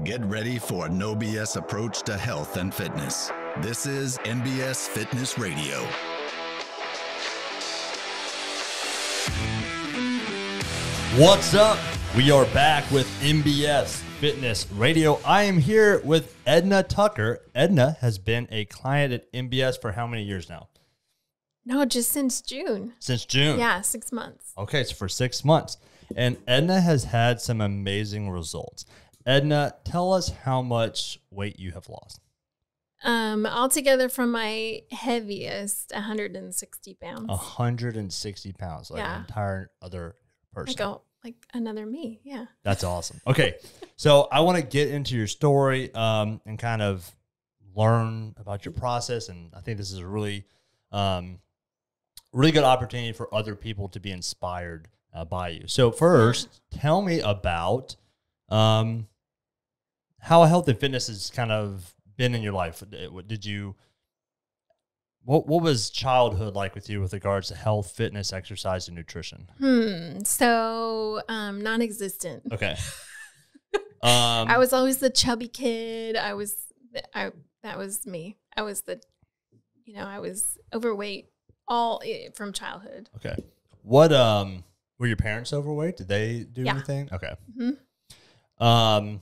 Get ready for a no BS approach to health and fitness. This is NBS Fitness Radio. What's up? We are back with NBS Fitness Radio. I am here with Edna Tucker. Edna has been a client at NBS for how many years now? No, just since June. Since June? Yeah, 6 months. Okay, so for 6 months. And Edna has had some amazing results. Edna, tell us how much weight you have lost. Altogether from my heaviest, 160 pounds. 160 pounds, like Yeah. an entire other person. Like another me, yeah. That's awesome. Okay, so I want to get into your story and kind of learn about your process, and I think this is a really good opportunity for other people to be inspired by you. So first, tell me about how health and fitness has kind of been in your life. What was childhood like with you with regards to health, fitness, exercise, and nutrition? So non-existent. Okay. I was always the chubby kid. That was me. I was I was overweight all from childhood. Okay. What were your parents overweight? Did they do anything? Okay. Mm-hmm.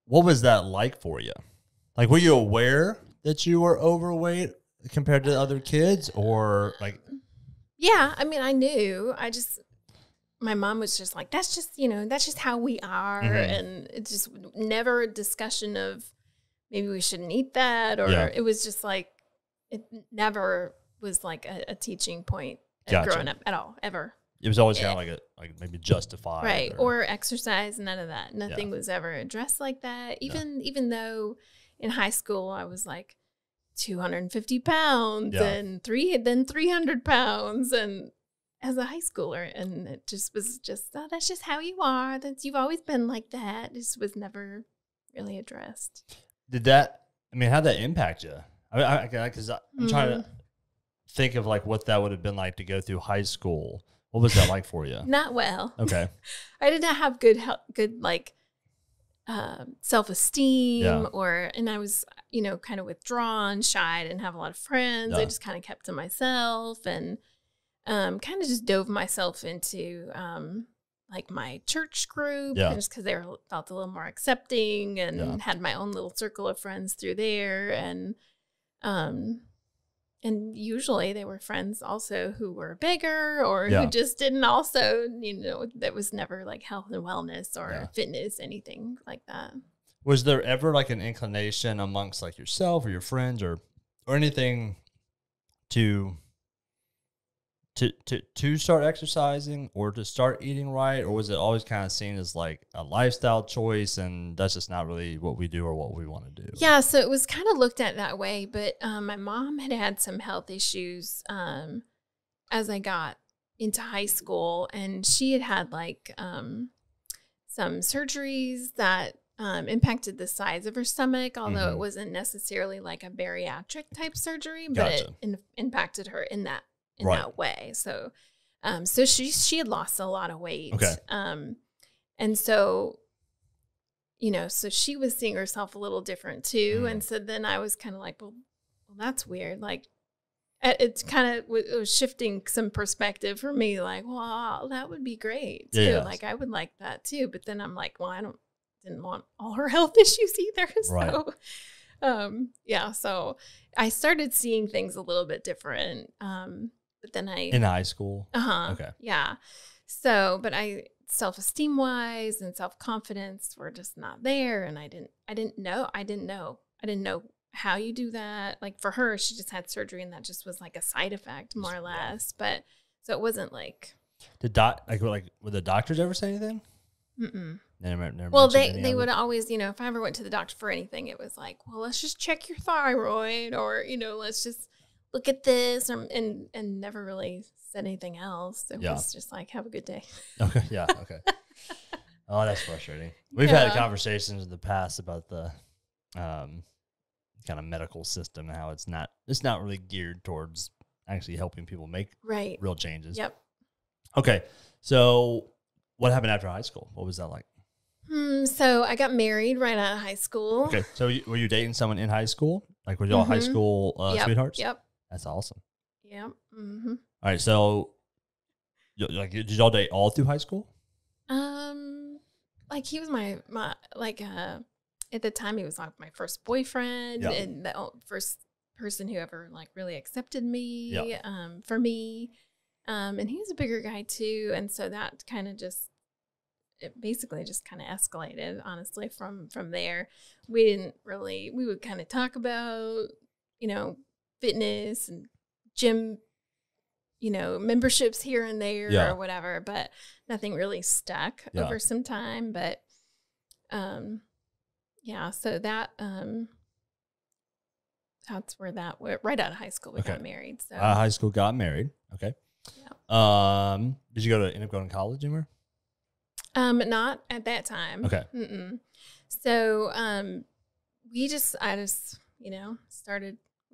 What was that like for you? Like, were you aware that you were overweight compared to other kids, or like? Yeah, I mean, I knew. My mom was just like, that's just how we are. Mm-hmm. And it's just never a discussion of maybe we shouldn't eat that. Or it was just like, it never was like a teaching point growing up at all, ever. It was always kind of like maybe justified. Right. Or exercise, none of that. Nothing was ever addressed like that. Even though in high school I was like 250 pounds and 300 pounds and as a high schooler, and it just was that's just how you are. You've always been like that. This was never really addressed. How'd that impact you? Because I'm trying to think of like what that would have been like to go through high school. What was that like for you? Not well. Okay. I did not have good self-esteem and I was, kind of withdrawn, shy. I didn't have a lot of friends. I just kind of kept to myself and kind of just dove myself into like my church group just because they felt a little more accepting and had my own little circle of friends through there. And usually they were friends also who were bigger or who just didn't also, that was never like health and wellness or fitness, anything like that. Was there ever like an inclination amongst like yourself or your friends or anything to start exercising or to start eating right? Or was it always kind of seen as like a lifestyle choice and that's just not really what we do or what we want to do? Yeah, so it was kind of looked at that way. But my mom had some health issues as I got into high school. And she had like some surgeries that impacted the size of her stomach, although it wasn't necessarily like a bariatric type surgery, but it impacted her in that way. So, so she had lost a lot of weight. Okay. And so, so she was seeing herself a little different too. And so then I was kind of like, well, that's weird. Like it's kind of it was shifting some perspective for me. Like, well, that would be great too. Yeah. Like I would like that too. But then I'm like, well, didn't want all her health issues either. So, so I started seeing things a little bit different. But then in high school. Okay. Yeah. So, but self-esteem wise and self-confidence were just not there. And I didn't know how you do that. Like for her, she just had surgery and that just was like a side effect more or less. But so it wasn't like. Would the doctors ever say anything? Mm-mm. Never Well, they would always, if I ever went to the doctor for anything, it was like, well, let's just check your thyroid or, let's just look at this and never really said anything else. It was just like, have a good day. Okay. Yeah. Okay. Oh, that's frustrating. We've had conversations in the past about the kind of medical system and how it's not really geared towards actually helping people make real changes. Yep. Okay. So what happened after high school? What was that like? So I got married right out of high school. Okay. So were you dating someone in high school? Like, were y'all high school sweethearts? Yep. That's awesome. Yep. All right. So, like, did y'all date all through high school? Like he was my at the time he was like my first boyfriend and the first person who ever like really accepted me. For me, and he was a bigger guy too, and so that kind of it basically just kind of escalated, honestly, from there. We would kind of talk about, fitness and gym, memberships here and there or whatever, but nothing really stuck over some time. But, so that's where that went. Right out of high school, we got married. So high school, got married. Okay. Yeah. Did you end up going to college anywhere? Not at that time. Okay. So, we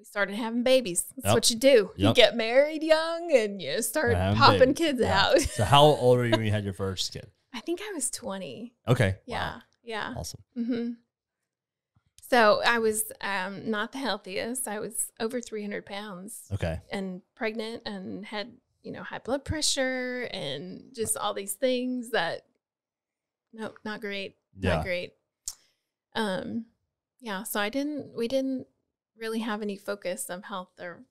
started having babies. That's what you do. You get married young and you start popping kids out. So how old were you when you had your first kid? I think I was 20. Okay. Yeah. Wow. Yeah. Awesome. So I was not the healthiest. I was over 300 pounds. Okay. And pregnant and had, high blood pressure and just all these things that, nope, not great. Not great. So we didn't really have any focus of health or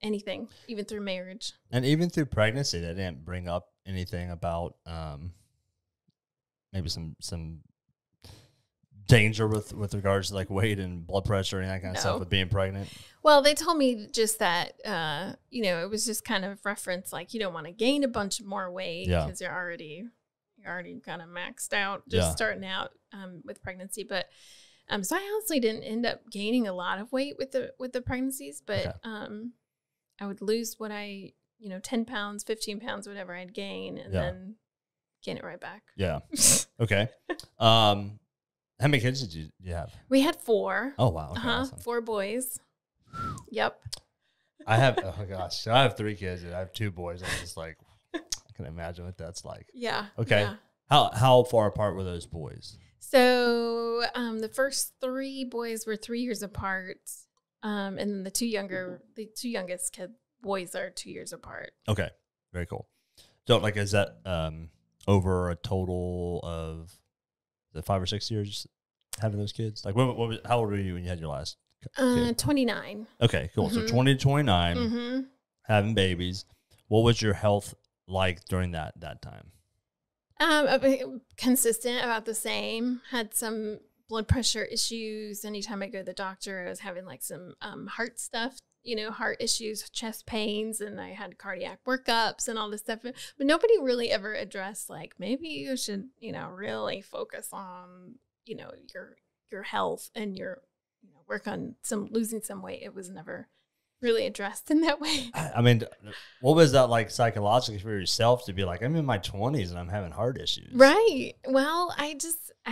anything, even through marriage. And even through pregnancy, they didn't bring up anything about maybe some danger with regards to like weight and blood pressure and that kind of stuff with being pregnant. Well, they told me just that, it was just kind of reference, like you don't want to gain a bunch more weight because you're already kind of maxed out starting out with pregnancy. But so I honestly didn't end up gaining a lot of weight with the pregnancies, but I would lose what 10 pounds, 15 pounds, whatever I'd gain, and then gain it right back. Yeah. Okay. How many kids did you have? We had 4. Oh, wow. Okay, awesome. 4 boys. Yep. I have, oh gosh, so I have 3 kids and I have 2 boys. I'm just like, I can imagine what that's like. Yeah. Okay. Yeah. How far apart were those boys? So the first 3 boys were 3 years apart. And then the two youngest boys are 2 years apart. Okay. Very cool. So like, is that over a total of 5 or 6 years having those kids? Like, how old were you when you had your last kid? 29. Okay, cool. So 20 to 29, having babies. What was your health like during that time? Consistent, about the same. Had some blood pressure issues. Anytime I go to the doctor, I was having like some heart stuff, heart issues, chest pains, and I had cardiac workups and all this stuff. But nobody really ever addressed like, maybe you should, really focus on, your health and work on losing some weight. It was never really addressed in that way. I mean, what was that like psychologically for yourself to be like, I'm in my 20s and I'm having heart issues? Right. Well, I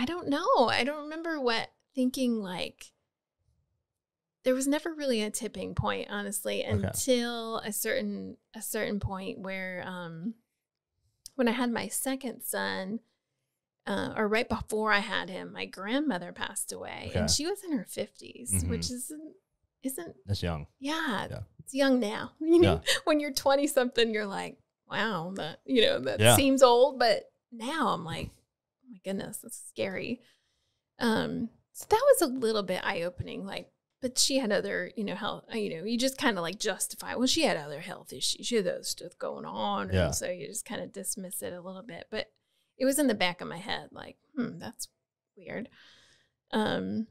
don't know. I don't remember thinking like, there was never really a tipping point, honestly, until a certain point where when I had my second son, or right before I had him, my grandmother passed away, and she was in her 50s, which isn't that's young. Yeah, it's young now. When you're 20 something, you're like, wow, that seems old, but now I'm like, oh my goodness, that's scary. So that was a little bit eye opening, like. But she had other, health, you just kind of like justify, well, she had other health issues. She had those stuff going on. And so you just kind of dismiss it a little bit. But it was in the back of my head, like, that's weird. And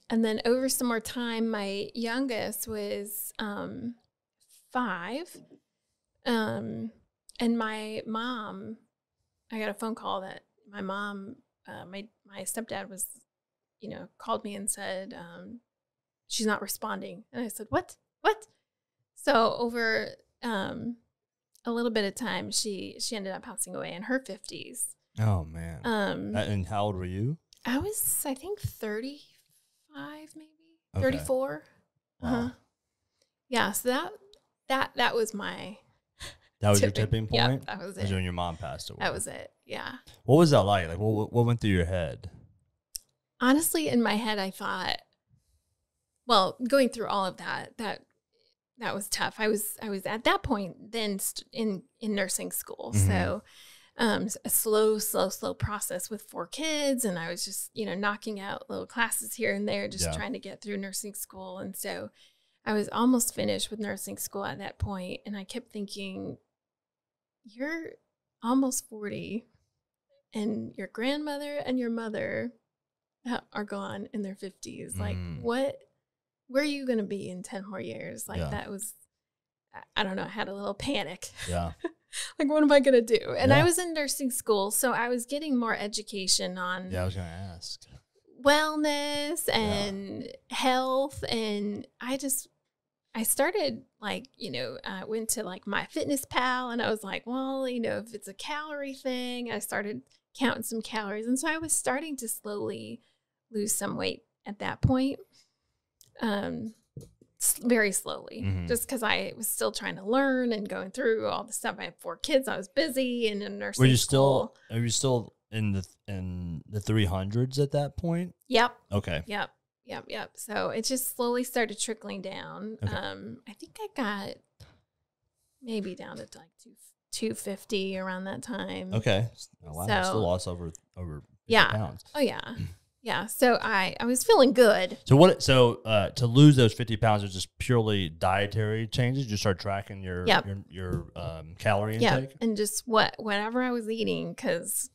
then over some more time, my youngest was 5. And my mom, I got a phone call that my mom, my stepdad was, called me and said, she's not responding. And I said, what? So over a little bit of time, she ended up passing away in her 50s. Oh, man. And how old were you? I was, I think, 35, maybe. Okay. 34. Wow. Yeah, so that was my That was your tipping point? Yeah, that was it. When your mom passed away. That was it, yeah. What was that like? Like, what went through your head? Honestly, in my head, I thought, well, going through all of that was tough. I was at that point then in nursing school. Mm-hmm. So a slow process with 4 kids. And I was just, knocking out little classes here and there, just trying to get through nursing school. And so I was almost finished with nursing school at that point. And I kept thinking, you're almost 40 and your grandmother and your mother are gone in their 50s. Like, where are you going to be in 10 more years? Like, that was, I don't know, I had a little panic. Yeah. Like, what am I going to do? And I was in nursing school, so I was getting more education on I was going to ask. Wellness and health. And I started, like, I went to, like, MyFitnessPal, and I was like, well, if it's a calorie thing, I started counting some calories. And so I was starting to slowly lose some weight at that point. Very slowly, just because I was still trying to learn and going through all the stuff. I had 4 kids. I was busy and in nursing school. Are you still in the 300s at that point? Yep. Okay. Yep. So it just slowly started trickling down. Okay. I think I got maybe down to like 250 around that time. Okay. Oh, wow. So, still lost over 50 pounds. Oh yeah. Yeah, so I was feeling good. So to lose those 50 pounds was just purely dietary changes? You start tracking your calorie intake? Yeah, and just whatever I was eating, because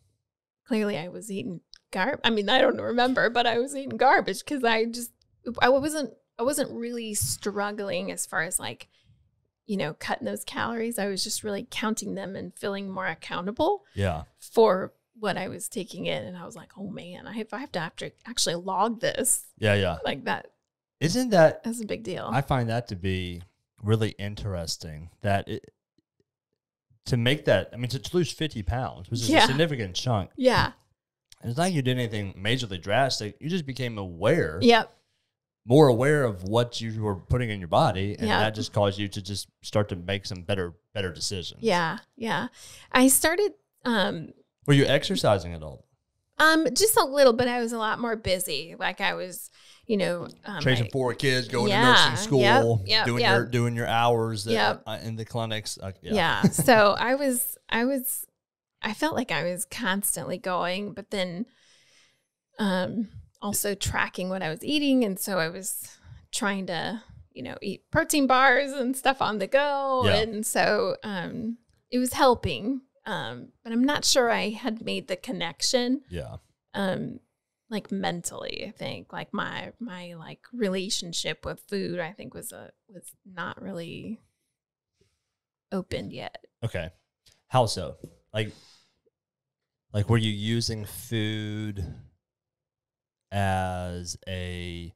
clearly I was eating garbage. I mean, I don't remember, but I was eating garbage because I wasn't really struggling as far as, like, cutting those calories. I was just really counting them and feeling more accountable. Yeah. For what I was taking in, and I was like, oh man, I have to actually log this. Yeah. Like that. That's a big deal. I find that to be really interesting, that to make that, I mean, to lose 50 pounds, which is a significant chunk. Yeah. And it's not like you did anything majorly drastic. You just became aware. Yep. More aware of what you were putting in your body, and that just caused you to just start to make some better decisions. Yeah. I started, were you exercising at all? Just a little, but I was a lot more busy. Like, I was, chasing 4 kids, going to nursing school, doing your hours in the clinics. So I felt like I was constantly going, but then also tracking what I was eating. And so I was trying to, eat protein bars and stuff on the go. Yeah. And so it was helping. But I'm not sure I had made the connection. Yeah. Like, mentally, I think, like, my like relationship with food, I think was not really opened yet. Okay. How so? Like were you using food as an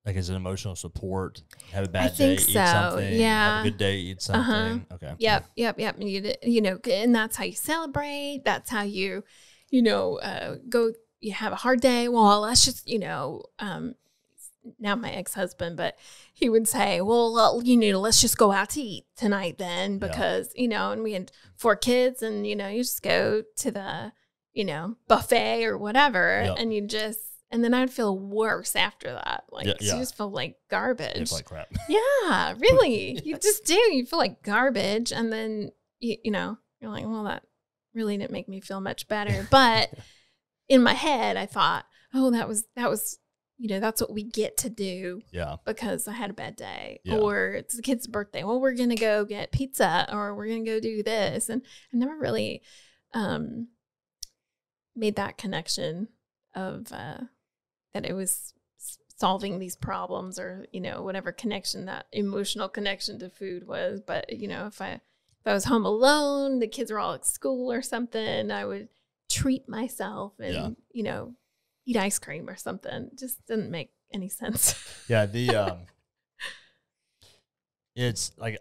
emotional support? Have a bad day, eat something. Yeah. Have a good day, eat something. Okay. Yep. And that's how you celebrate. That's how you, go. You have a hard day. Well, let's just, now my ex-husband, but he would say, well, let's just go out to eat tonight then, because, and we had 4 kids, and, you just go to the, buffet or whatever, and and then I'd feel worse after that. Like, you just feel like garbage. You feel like crap. Yeah, really. You just do. You feel like garbage. And then, you're like, well, that really didn't make me feel much better. But in my head, I thought, oh, that was, that's what we get to do. Yeah. Because I had a bad day. Yeah. Or it's the kid's birthday. Well, we're going to go get pizza, or we're going to go do this. And I never really made that connection of that it was solving these problems, or, whatever connection, that emotional connection to food was. But, if I was home alone, the kids were all at school or something, I would treat myself and, eat ice cream or something. It just didn't make any sense. Yeah. It's like,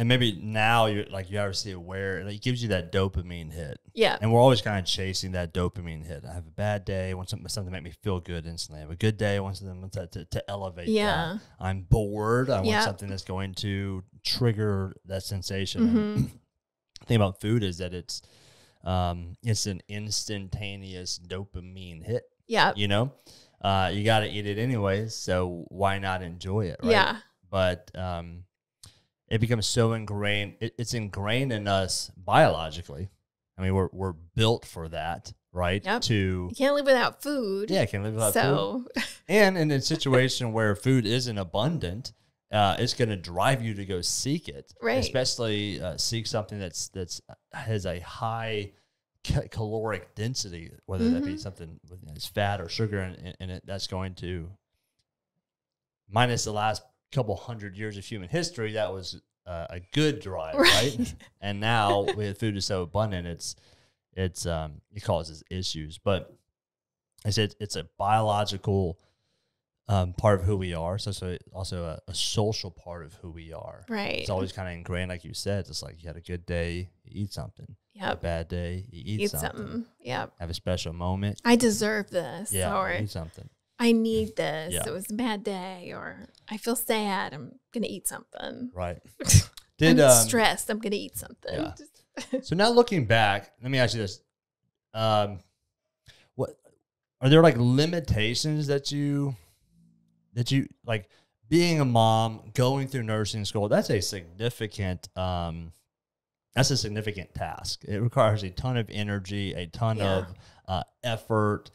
And maybe now you're like, you're obviously aware, like, it gives you that dopamine hit. Yeah. And we're always kind of chasing that dopamine hit. I have a bad day, I want something to make me feel good instantly. I have a good day, I want something to elevate that. I'm bored, I want something that's going to trigger that sensation. And the thing about food is that it's an instantaneous dopamine hit. Yeah. You know? You got to eat it anyways, so why not enjoy it, right? Yeah. But it becomes so ingrained. It's ingrained in us biologically. I mean, we're built for that, right? Yep. You can't live without food. Yeah, can't live without food. And in a situation where food isn't abundant, it's going to drive you to go seek it, right? Especially seek something that's has a high caloric density, whether that be something with fat or sugar in it. That's going to, minus the last couple hundred years of human history, that was a good drive, right? And now with food is so abundant, it causes issues. But I said it's a biological part of who we are. So also a social part of who we are. Right. It's always kind of ingrained, like you said. It's like you had a good day, you eat something. Yep. A bad day, you eat something. Yep. Have a special moment. I deserve this. Yeah, or eat something. I need this. Yeah. It was a bad day, or I feel sad. I'm gonna eat something. Right. I'm stressed. I'm gonna eat something. Yeah. So now looking back, let me ask you this: what are there like limitations that you like being a mom, going through nursing school? That's a significant task. It requires a ton of energy, a ton of effort.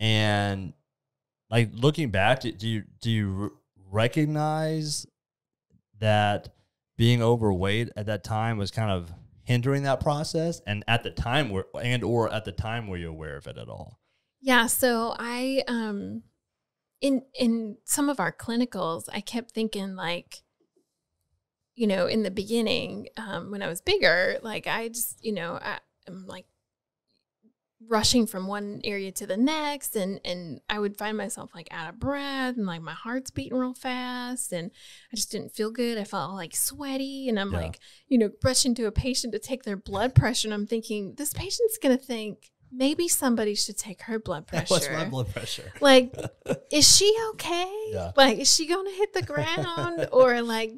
And like looking back, do you recognize that being overweight at that time was kind of hindering that process? And at the time, were you aware of it at all? Yeah. So I in some of our clinicals, I kept thinking like, in the beginning, when I was bigger, like I just, I'm like rushing from one area to the next, and I would find myself like out of breath, and like my heart's beating real fast, and I just didn't feel good. I felt like sweaty, and I'm like, rushing to a patient to take their blood pressure, and I'm thinking, this patient's gonna think maybe somebody should take her blood pressure. What's my blood pressure? Like, is she okay? Yeah. Like, is she gonna hit the ground? Or like,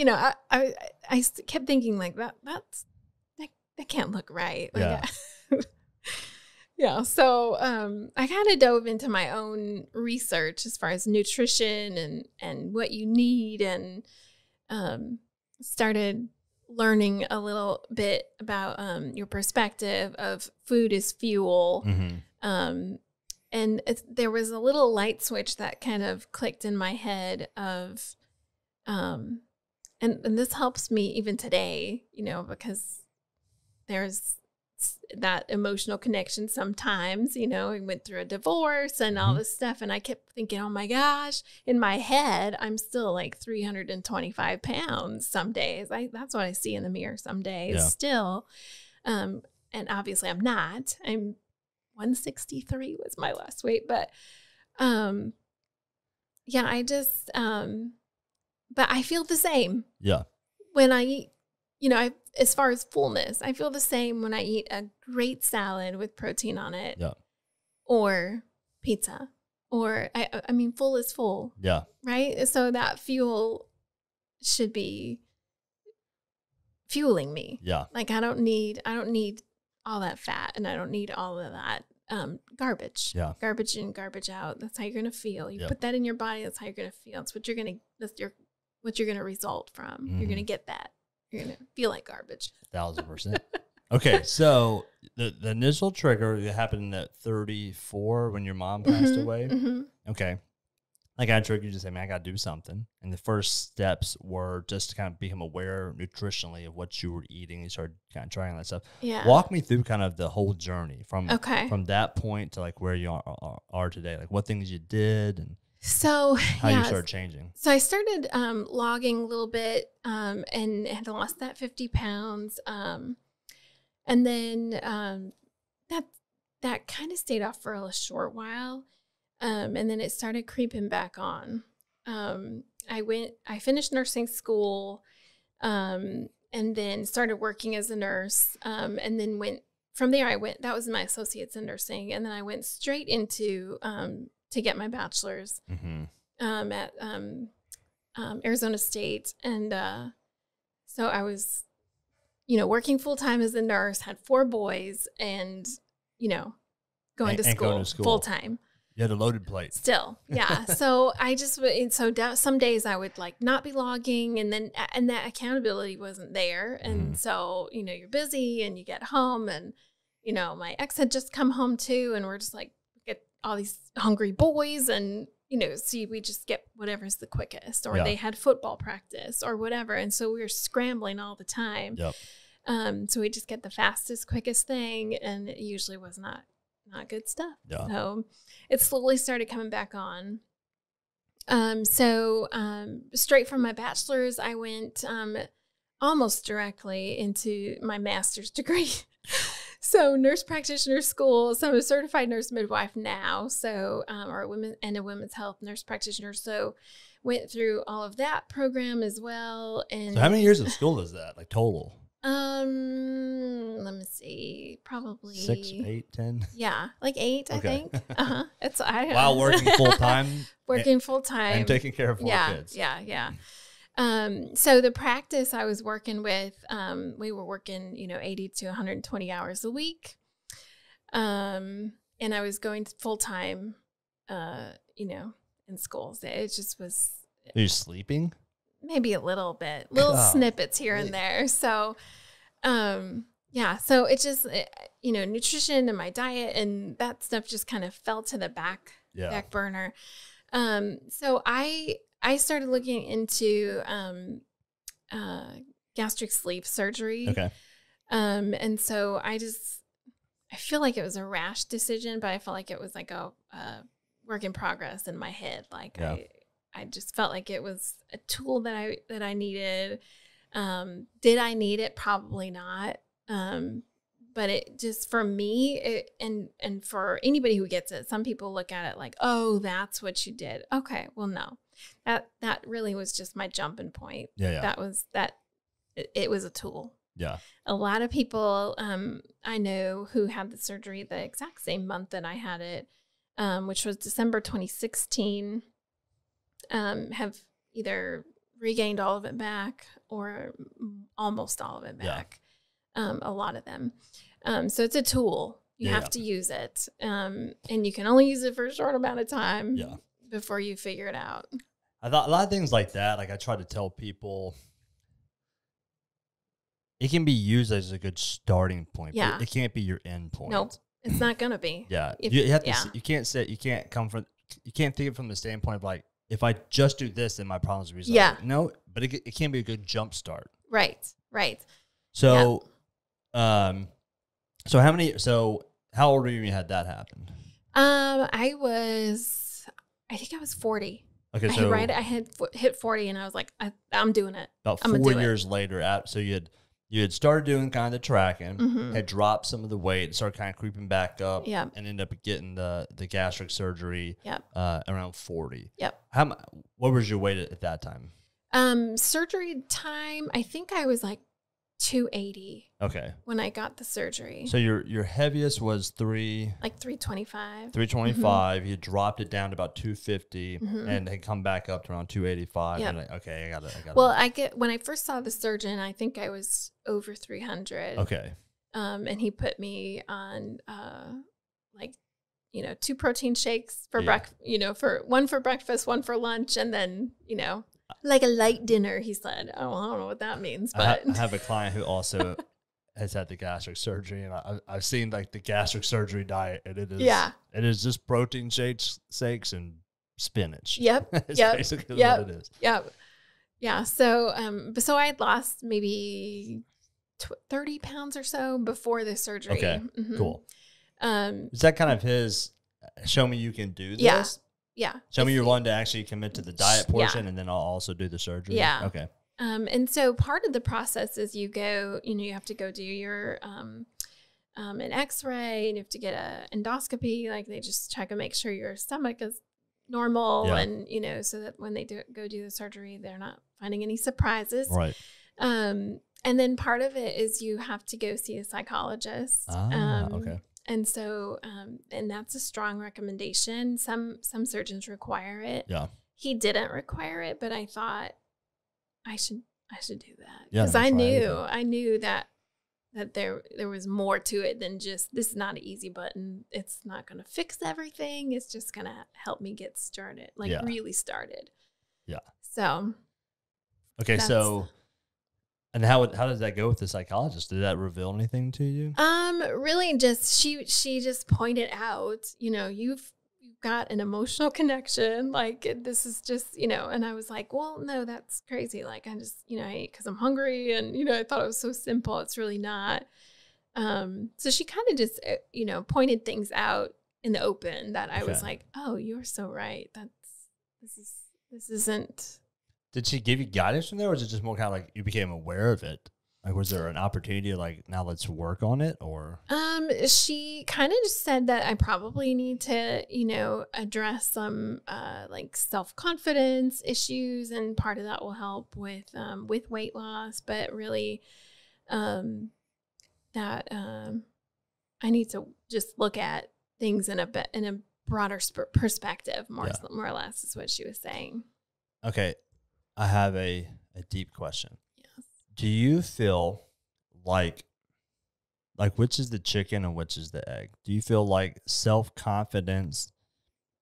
I kept thinking like that can't look right. Like, yeah. So I kind of dove into my own research as far as nutrition and what you need, and started learning a little bit about your perspective of food as fuel. And there was a little light switch that kind of clicked in my head of, and this helps me even today, because there's that emotional connection sometimes. I went through a divorce and all this stuff, and I kept thinking, oh my gosh, in my head I'm still like 325 pounds some days. That's what I see in the mirror some days still, and obviously I'm not. I'm 163 was my last weight, but I just but I feel the same when I eat. As far as fullness, I feel the same when I eat a great salad with protein on it, or pizza, or I mean, full is full, right? So that fuel should be fueling me. Like I don't need all that fat, and I don't need all of that garbage. Garbage in, garbage out. That's how you're gonna feel. You put that in your body. That's how you're gonna feel. It's what you're gonna result from. You're gonna get that. You're going to feel like garbage. 1,000%. Okay, so the initial trigger happened at 34 when your mom passed away. Okay. Like I triggered you to say, man, I got to do something. And the first steps were just to kind of become aware nutritionally of what you were eating. You started kind of trying that stuff. Yeah. Walk me through kind of the whole journey from that point to like where you are today. Like what things you did and so how you started changing. So I started logging a little bit and had lost that 50 pounds. And then that kind of stayed off for a short while. And then it started creeping back on. I finished nursing school, and then started working as a nurse, and then from there, that was my associates in nursing. And then I went straight into, to get my bachelor's at Arizona State. And so I was, working full time as a nurse, had 4 boys, and, going to school full time. You had a loaded plate. Still, yeah. So some days I would like not be logging, and that accountability wasn't there. And so, you're busy and you get home, and, my ex had just come home too. And we're just like, get all these hungry boys, and, we just get whatever's the quickest, or they had football practice or whatever. And so we were scrambling all the time. Yep. So we just get the fastest, quickest thing. And it usually was not good stuff. Yeah. So it slowly started coming back on. Straight from my bachelor's, I went almost directly into my master's degree. So nurse practitioner school. So I'm a certified nurse midwife now. So, or a women's health nurse practitioner. So went through all of that program as well. And so how many years of school is that, like total? Let me see, probably 6, 8, 10. Yeah, like 8, I think. It's while working full time. Working full time and taking care of 4 kids. Yeah. So the practice I was working with, we were working, 80 to 120 hours a week. And I was going full time, in schools. It just was. Are you sleeping? Maybe a little bit, snippets here and there. So, so it just, nutrition and my diet and that stuff just kind of fell to the back burner. So I started looking into gastric sleeve surgery. Okay. And so I feel like it was a rash decision, but I felt like it was like a work in progress in my head. Like I just felt like it was a tool that I needed. Did I need it? Probably not. But it just, for me, and for anybody who gets it, some people look at it like, oh, that's what you did. Okay, well, no, that really was just my jumping point. Yeah. It was a tool. Yeah. A lot of people I know who had the surgery the exact same month that I had it, which was December 2016. Have either regained all of it back or almost all of it back. A lot of them. So it's a tool. You have to use it. And you can only use it for a short amount of time before you figure it out. I thought a lot of things like that, like I try to tell people, it can be used as a good starting point, but it can't be your end point. Nope. It's not going to be. Yeah. You have to, you can't think it from the standpoint of like, if I just do this, then my problems will be solved. Yeah. No, but it can be a good jump start. Right. So, how old were you when you had that happen? I think I was 40. Okay. So I had hit 40 and I was like, I'm doing it. About 4 years later, so you had started doing kind of the tracking, had dropped some of the weight, started kind of creeping back up, and ended up getting the gastric surgery around 40. Yep. What was your weight at that time? Surgery time, I think I was like 280. Okay. When I got the surgery. So your heaviest was 325. 325. You dropped it down to about 250 and had come back up to around 285. Yep. And okay, I got it. Well, when I first saw the surgeon, I think I was over 300. Okay. And he put me on 2 protein shakes for one for breakfast, one for lunch, and then, like a light dinner, he said. Oh, I don't know what that means, but I have a client who also has had the gastric surgery, and I've seen like the gastric surgery diet, and it is just protein shakes and spinach. Yep. It's basically what it is. Yep. Yeah. So I had lost maybe 30 pounds or so before the surgery. Okay. Cool. Is that kind of his show me you can do this? Yeah. Show me you're willing to actually commit to the diet portion, and then I'll also do the surgery. Yeah. Okay. And so part of the process is you go, you have to go do your an X-ray, and you have to get a endoscopy. Like they just check and make sure your stomach is normal, and so that when they go do the surgery, they're not finding any surprises. Right. And then part of it is you have to go see a psychologist. Okay. And so, and that's a strong recommendation. Some surgeons require it. Yeah. He didn't require it, but I thought I should do that Yeah, because I knew that there was more to it than just, this is not an easy button. It's not going to fix everything. It's just going to help me get started, really started. Yeah. So. Okay. So. And how does that go with the psychologist? Did that reveal anything to you? Really just, she just pointed out, you've got an emotional connection. Like, this is just, and I was like, well, no, that's crazy. Like, I just, I ate because I'm hungry. And, I thought it was so simple. It's really not. So she kind of just, pointed things out in the open that I was like, oh, you're so right. This isn't. Did she give you guidance from there, or was it just more kind of like you became aware of it? Like, was there an opportunity to like, now let's work on it, or? She kind of just said that I probably need to, address some like self-confidence issues, and part of that will help with weight loss. But really, that I need to just look at things in a broader perspective, more or less, is what she was saying. Okay. I have a deep question. Yes. Do you feel like which is the chicken and which is the egg? Do you feel like self-confidence,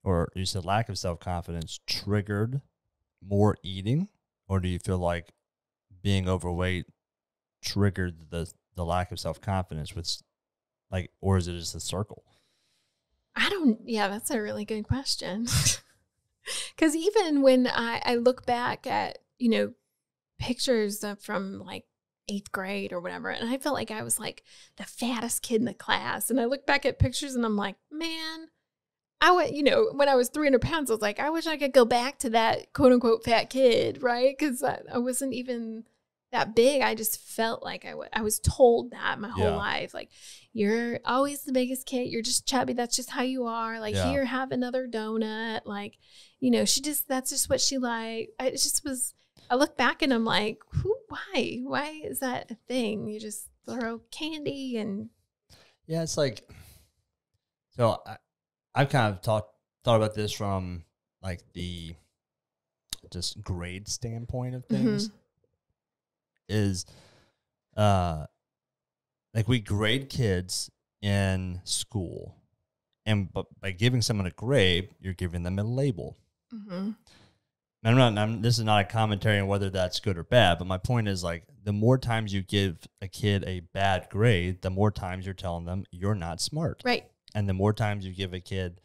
or you said lack of self-confidence, triggered more eating? Or do you feel like being overweight triggered the lack of self-confidence, with or is it just a circle? That's a really good question. Because even when I look back at, pictures from like 8th grade or whatever, and I felt like I was like the fattest kid in the class. And I look back at pictures and I'm like, man, when I was 300 pounds, I was like, I wish I could go back to that quote unquote fat kid, right? Because I wasn't even that big. I just felt like I was told that my whole life. Like, you're always the biggest kid. You're just chubby. That's just how you are. Like, here, have another donut. Like, that's just what she liked. I look back and I'm like, why is that a thing? You just throw candy and. Yeah, it's like, so I've kind of thought about this from like the just grade standpoint of things. Mm-hmm. Is like, we grade kids in school, and but by giving someone a grade, you're giving them a label. Mm-hmm. And this is not a commentary on whether that's good or bad, but my point is, like, the more times you give a kid a bad grade, the more times you're telling them you're not smart. Right. And the more times you give a kid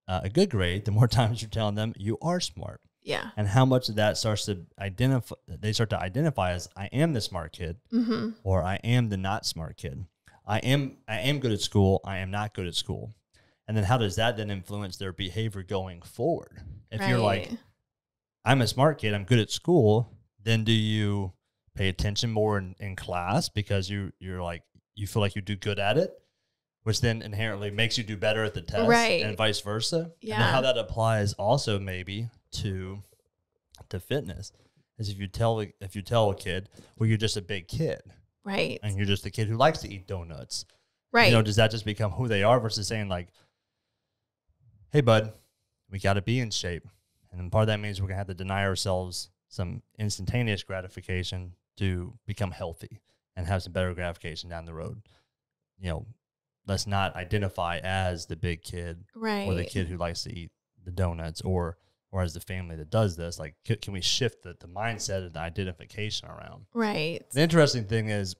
a good grade, the more times you're telling them you are smart. Yeah. And how much of that starts to they start to identify as, I am the smart kid, mm-hmm. or I am the not smart kid. I am good at school. I am not good at school. And then how does that then influence their behavior going forward? If you're like, I'm a smart kid, I'm good at school, then do you pay attention more in class because you're like, you feel like you do good at it, which then inherently makes you do better at the test, right, and vice versa. Yeah. And then how that applies also maybe to fitness is if you tell a kid, well, you're just a big kid, right, and you're just a kid who likes to eat donuts, right? Does that just become who they are versus saying like, hey bud, we got to be in shape, and then part of that means we're gonna have to deny ourselves some instantaneous gratification to become healthy and have some better gratification down the road. Let's not identify as the big kid, right, or the kid who likes to eat the donuts, or as the family that does this. Like, can we shift the mindset and the identification around? Right. The interesting thing is,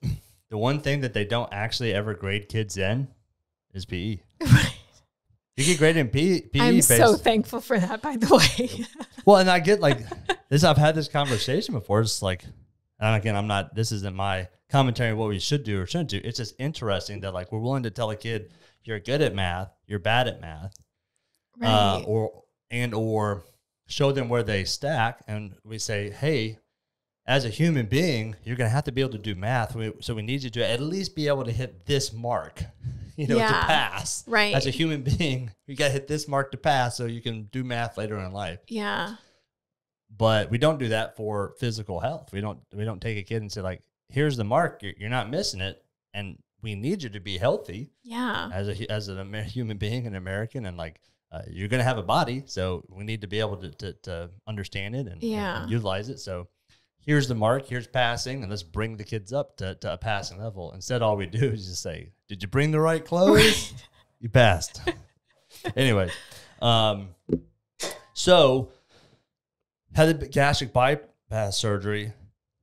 the one thing that they don't actually ever grade kids in is PE. Right. You get graded in PE. I'm so thankful for that, by the way. Well, and I get like this. I've had this conversation before. It's like, and again, this isn't my commentary on what we should do or shouldn't do. It's just interesting that like we're willing to tell a kid, you're good at math, you're bad at math, right, or show them where they stack, and we say, hey, as a human being, you're going to have to be able to do math, so we need you to at least be able to hit this mark, to pass. Right. As a human being, you got to hit this mark to pass so you can do math later in life. Yeah. But we don't do that for physical health. We don't take a kid and say, like, here's the mark. You're not missing it. And we need you to be healthy. Yeah. As a human being, an American, and like, you're going to have a body. So we need to be able to understand it and utilize it. So here's the mark, here's passing, and let's bring the kids up to a passing level. Instead, all we do is just say, did you bring the right clothes? You passed. Anyway, so had the gastric bypass surgery.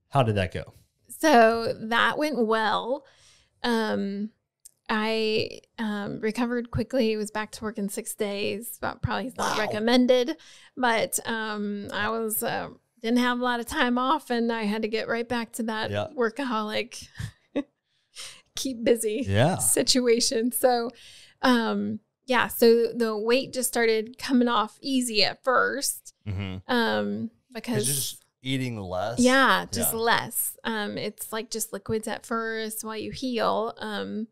How did that go? So that went well. I recovered quickly. Was back to work in 6 days, but probably not recommended. But I was didn't have a lot of time off, and I had to get right back to that workaholic, keep busy situation. So, so the weight just started coming off easy at first, because just eating less. Just less. It's like just liquids at first while you heal.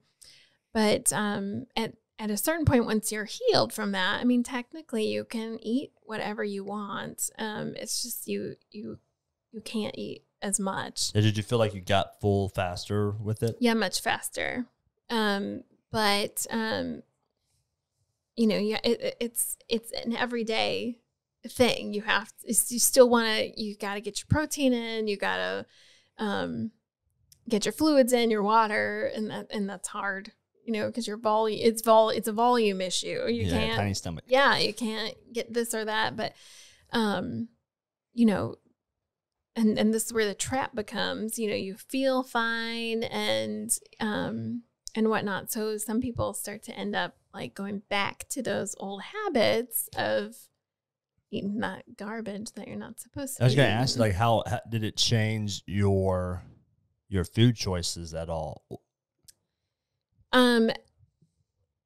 But at a certain point, once you're healed from that, I mean, technically you can eat whatever you want. It's just you can't eat as much. Did you feel like you got full faster with it? Yeah, much faster. But it's an everyday thing. You still want to. You got to get your protein in. You got to get your fluids in, your water, and that's hard. Because your volume, it's a volume issue. You can't, tiny stomach. Yeah, you can't get this or that. But, and this is where the trap becomes. You feel fine and whatnot. So some people start to end up like going back to those old habits of eating that garbage that you're not supposed to. I was going to ask, like, how did it change your food choices at all?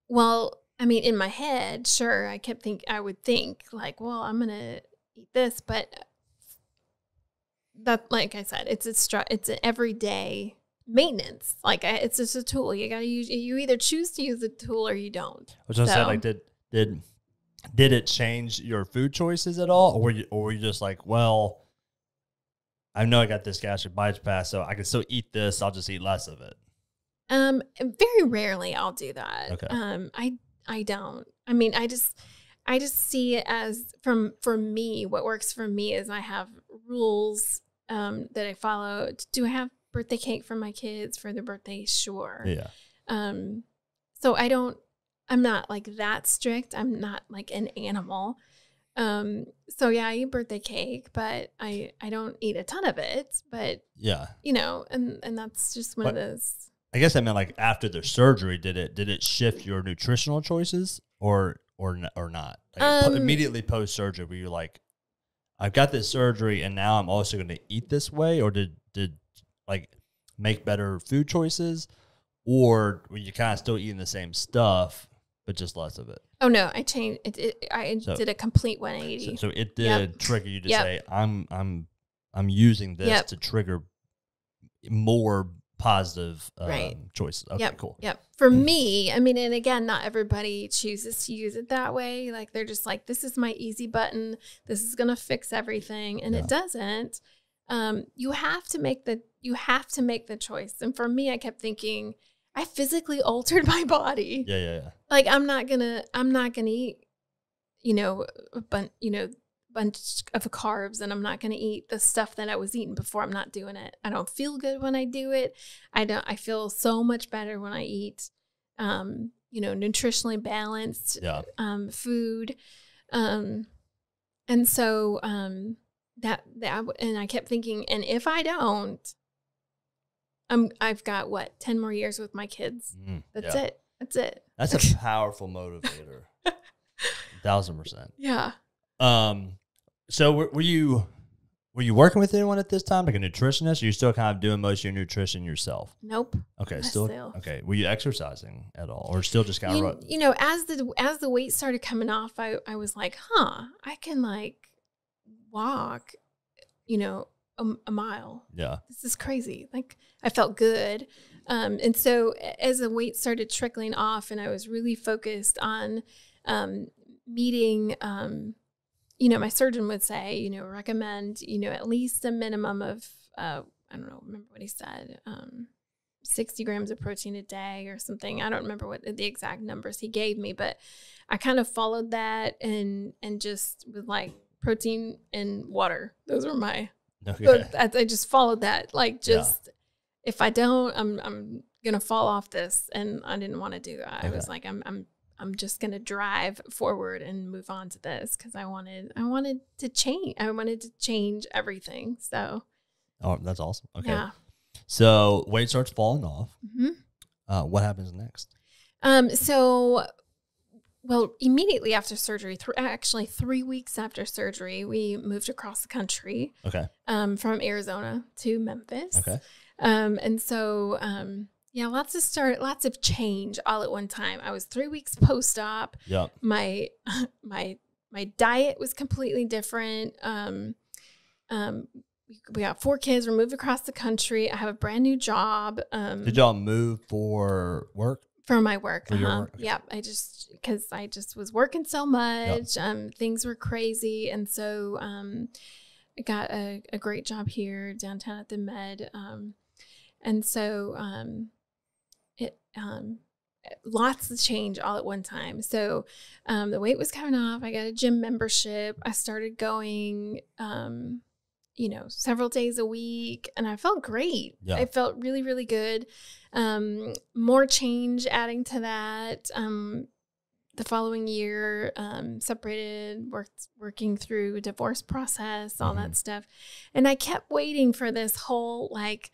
Well, I mean, in my head, sure, I would think like, well, I'm going to eat this, but that, like I said, it's an everyday maintenance. Like it's just a tool. You got to use, you either choose to use the tool or you don't. I was going to say, like, did it change your food choices at all? Or were you just like, well, I know I got this gastric bypass, so I can still eat this. I'll just eat less of it. Very rarely I'll do that. Okay. I don't. I mean, I just see it as for me, what works for me is I have rules that I follow. Do I have birthday cake for my kids for their birthdays? Sure. Yeah. So I'm not like that strict. I'm not like an animal. So yeah, I eat birthday cake, but I don't eat a ton of it, but yeah, and that's just one of those. I guess I meant, like, after the surgery, did it shift your nutritional choices or not? Like, immediately post surgery, were you like, I've got this surgery and now I'm also going to eat this way, or did like make better food choices, or were you kind of still eating the same stuff but just less of it? Oh no, I changed it. I did a complete 180. So it did trigger you to say, I'm using this to trigger more positive choices. Okay, cool. Yep. For me, I mean, and again, not everybody chooses to use it that way. Like they're just like, this is my easy button. This is going to fix everything. And it doesn't. You have to make the choice. And for me, I kept thinking, I physically altered my body. Yeah. Like I'm not gonna eat, a bunch of carbs, and I'm not going to eat the stuff that I was eating before. I'm not doing it. I don't feel good when I do it. I feel so much better when I eat, nutritionally balanced food. And so and I kept thinking, and if I don't, I've got 10 more years with my kids. That's it. That's a powerful motivator. 1,000%. Yeah. So were you working with anyone at this time, like a nutritionist, or you still kind of doing most of your nutrition yourself? Nope. Okay, still. Okay. Were you exercising at all, or still just kind of? As the weight started coming off, I was like, I can like walk, a mile. Yeah. This is crazy. Like I felt good. And so as the weight started trickling off and I was really focused on meeting, my surgeon would say, recommend, at least a minimum of, I don't know, remember what he said, 60 grams of protein a day or something. I don't remember what the exact numbers he gave me, but I kind of followed that and just was like protein and water. Those were my, I just followed that. Like if I don't, I'm going to fall off this. And I didn't want to do that. I was like, I'm just going to drive forward and move on to this. Cause I wanted to change. I wanted to change everything. So. Oh, that's awesome. Okay. Yeah. So weight starts falling off. Mm-hmm. What happens next? Immediately after surgery, actually 3 weeks after surgery, we moved across the country. Okay. From Arizona to Memphis. Okay. And so, lots of change all at one time. I was 3 weeks post-op. Yep. My diet was completely different. We got 4 kids. We're moved across the country. I have a brand new job. Did y'all move for work? For my work. For your work? Okay. Yep. Because I just was working so much. Yep. Things were crazy. And so I got a great job here downtown at the Med. And so lots of change all at one time. So the weight was coming off. I got a gym membership. I started going several days a week, and I felt great. Yeah. I felt really, really good. More change adding to that. The following year, separated, working through a divorce process, all that stuff. And I kept waiting for this whole, like,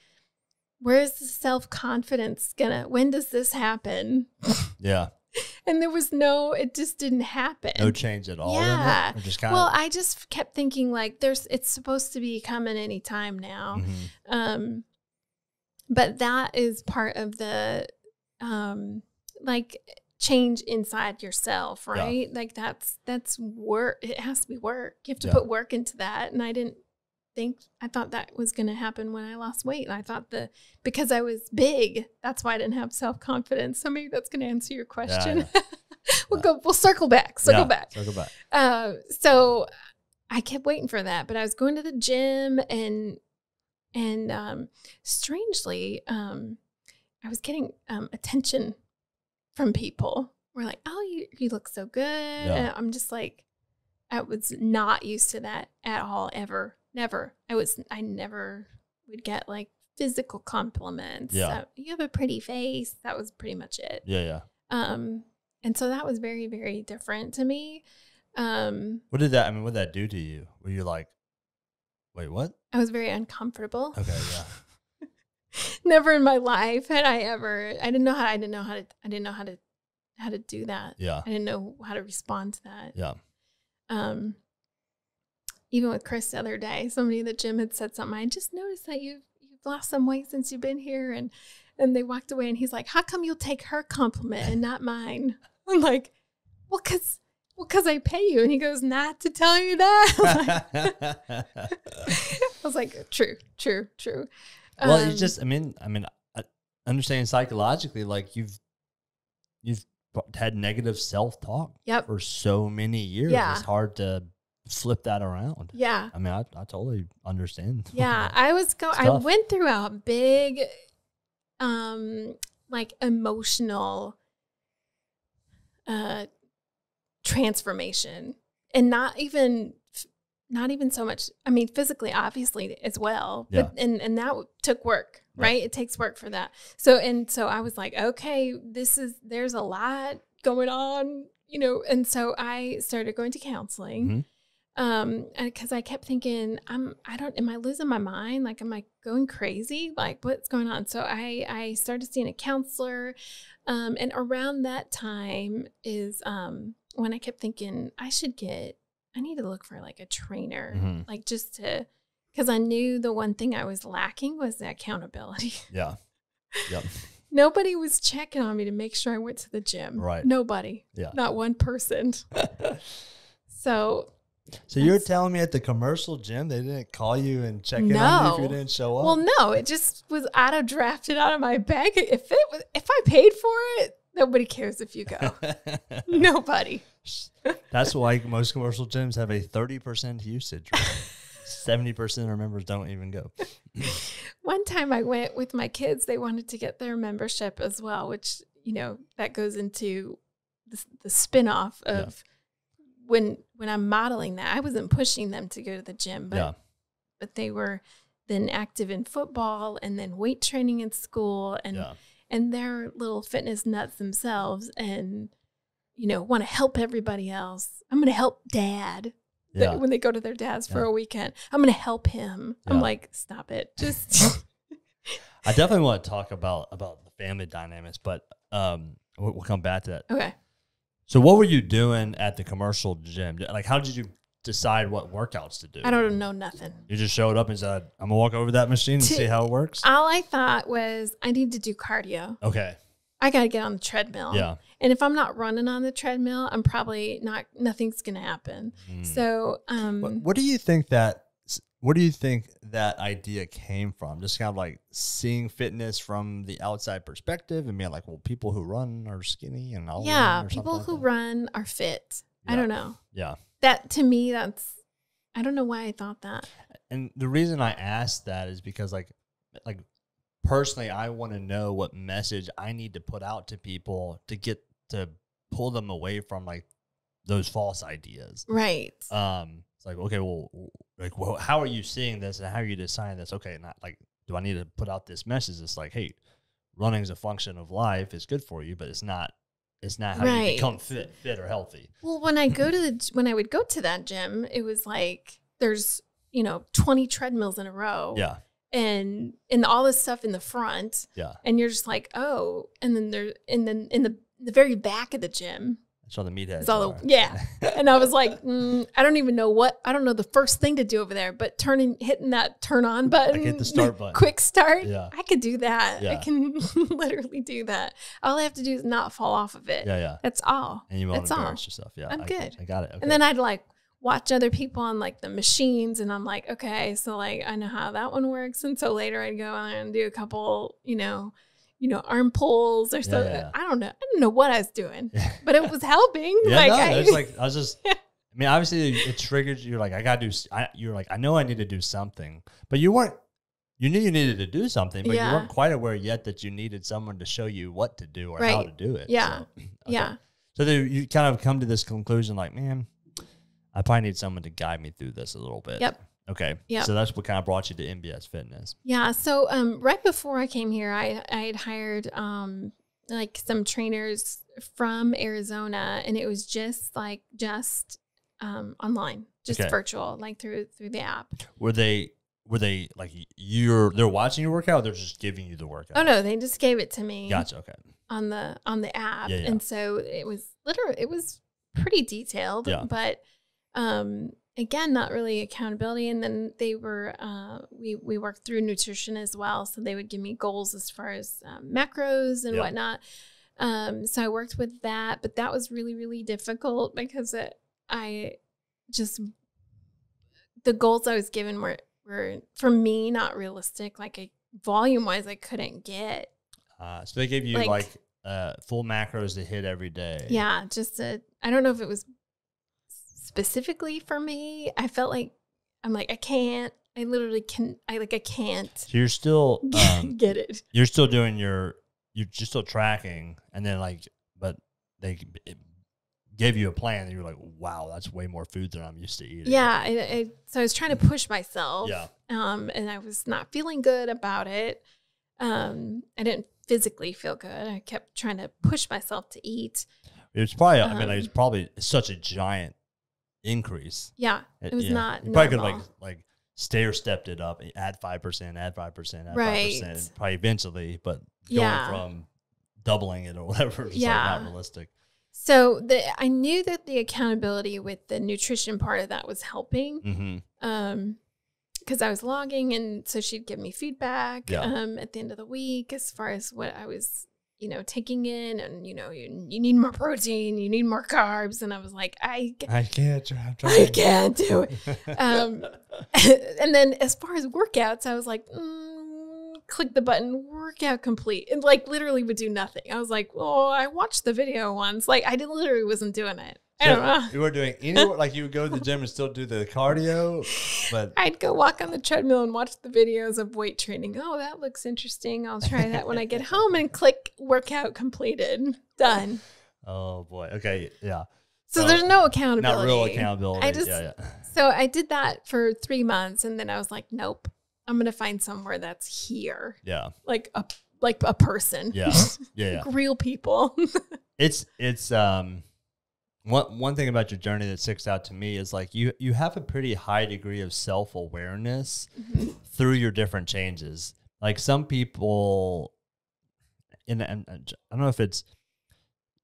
where's the self-confidence when does this happen? Yeah. And it just didn't happen. No change at all. Yeah. Just I just kept thinking like it's supposed to be coming any time now. Mm-hmm. But that is part of the, change inside yourself, right? Yeah. Like that's work. It has to be work. You have to put work into that. And I thought that was going to happen when I lost weight. And I thought because I was big, that's why I didn't have self-confidence. So maybe that's going to answer your question. Yeah. We'll circle back. Circle back. So I kept waiting for that, but I was going to the gym and strangely, I was getting attention from people. We're like, oh, you look so good. Yeah. And I'm just like, I was not used to that at all, ever. Never. I never would get like physical compliments. Yeah. You have a pretty face. That was pretty much it. Yeah. And so that was very, very different to me. What did that do to you? Were you like, wait, what? I was very uncomfortable. Okay. Yeah. Never in my life had I didn't know how to do that. Yeah. I didn't know how to respond to that. Yeah. Even with Chris the other day, somebody in the gym had said something. I just noticed that you've lost some weight since you've been here, and they walked away. And he's like, "How come you'll take her compliment and not mine?" I'm like, "Well, cause I pay you." And he goes, "Not to tell you that." I was like, "True." Well, it's just, I understand psychologically, like you've had negative self-talk for so many years. Yeah. It's hard to flip that around. Yeah. I totally understand. Yeah. I went through a big, emotional, transformation, and not even so much. Physically, obviously as well, but, and that took work, right? It takes work for that. So I was like, okay, there's a lot going on, and so I started going to counseling. Mm-hmm. Because I kept thinking, am I losing my mind? Like, am I going crazy? Like, what's going on? So I started seeing a counselor. And around that time is, when I kept thinking I need to look for like a trainer, like just because I knew the one thing I was lacking was the accountability. Yeah. Yep. Nobody was checking on me to make sure I went to the gym. Right. Nobody. Yeah. Not one person. So So you're telling me at the commercial gym they didn't call you and check in on you if you didn't show up? Well, no, it just was drafted out of my bank. If I paid for it, nobody cares if you go. Nobody. That's why most commercial gyms have a 30% usage rate. 70% of members don't even go. One time I went with my kids. They wanted to get their membership as well, which, that goes into the spinoff of when I'm modeling that. I wasn't pushing them to go to the gym, but they were then active in football and then weight training in school and they're little fitness nuts themselves and, want to help everybody else. I'm going to help dad. When they go to their dad's for a weekend, I'm going to help him. I'm like, stop it. Just. I definitely want to talk about the family dynamics, but we'll come back to that. Okay. So what were you doing at the commercial gym? Like, how did you decide what workouts to do? I don't know nothing. You just showed up and said, I'm going to walk over that machine and see how it works? All I thought was I need to do cardio. Okay. I got to get on the treadmill. Yeah. And if I'm not running on the treadmill, I'm probably nothing's going to happen. So, what do you think that idea came from? Just kind of like seeing fitness from the outside perspective and being like, well, people who run are skinny and all. Yeah. People who run are fit. Yeah. I don't know. Yeah. That to me, I don't know why I thought that. And the reason I asked that is because like personally, I want to know what message I need to put out to people to pull them away from like those false ideas. Right. It's like, okay, well, how are you seeing this and how are you deciding this? Okay, not like, do I need to put out this message? It's like, hey, running is a function of life. It's good for you, but it's not how you become fit or healthy. Well, when I would go to that gym, it was like there's 20 treadmills in a row. Yeah. And all this stuff in the front. Yeah. And you're just like, oh, and then in the very back of the gym. That's all the meatheads. And I was like, I don't know the first thing to do over there, but hitting that turn on button. Like hit the start button. Quick start. Yeah. I could do that. Yeah. I can literally do that. All I have to do is not fall off of it. Yeah, yeah. That's all. And you won't embarrass yourself. Yeah. I'm good. I got it. Okay. And then I'd like watch other people on like the machines and I'm like, okay, so like I know how that one works. And so later I'd go in and do a couple, arm pulls or something. Yeah. I don't know what I was doing, but it was helping. I mean, obviously it triggered you. Like, you're like, I know I need to do something, but you knew you needed to do something, but you weren't quite aware yet that you needed someone to show you what to do or how to do it. Yeah. So, okay. Yeah. So you kind of come to this conclusion like, man, I probably need someone to guide me through this a little bit. Yep. Okay. Yep. So that's what kind of brought you to MBS Fitness. Yeah. So right before I came here, I had hired like some trainers from Arizona, and it was just online, just virtual, like through the app. Were they like they're watching your workout, or they're just giving you the workout? Oh no, they just gave it to me. Gotcha. Okay. On the app. Yeah. And so it was pretty detailed, but again, not really accountability. And then they were we worked through nutrition as well, so they would give me goals as far as macros and whatnot. So I worked with that, but that was really, really difficult because the goals I was given were for me not realistic. Like volume wise, I couldn't get. So they gave you like full macros to hit every day. Yeah, I don't know if it was specifically for me. I felt like I can't. I literally can. I can't. So you're still get it. You're still doing you're just still tracking, and then but they gave you a plan, and you're like, wow, that's way more food than I'm used to eating. Yeah. So I was trying to push myself. Yeah. And I was not feeling good about it. I didn't physically feel good. I kept trying to push myself to eat. It's probably. It's probably such a giant increase. Yeah. It was not. You probably could like stair stepped it up, add 5%, add 5%, add 5%, probably eventually, but going from doubling it or whatever is not realistic. So I knew that the accountability with the nutrition part of that was helping. Mm-hmm. Because I was logging, and so she'd give me feedback at the end of the week as far as what I was taking in, and, you need more protein, you need more carbs. And I was like, I can't do it. And then as far as workouts, I was like, click the button, workout complete. And like literally would do nothing. I was like, oh, I watched the video once. Like I literally wasn't doing it. I don't know. You weren't doing any, like you would go to the gym and still do the cardio, but I'd go walk on the treadmill and watch the videos of weight training. Oh, that looks interesting. I'll try that when I get home, and click workout completed. Done. Oh boy. Okay. Yeah. So there's no accountability. Not real accountability. So I did that for 3 months, and then I was like, nope, I'm going to find somewhere that's here. Yeah. Like a person. Yeah. Yeah. Like real people. It's one thing about your journey that sticks out to me is like you have a pretty high degree of self-awareness through your different changes. Like some people, and I don't know if it's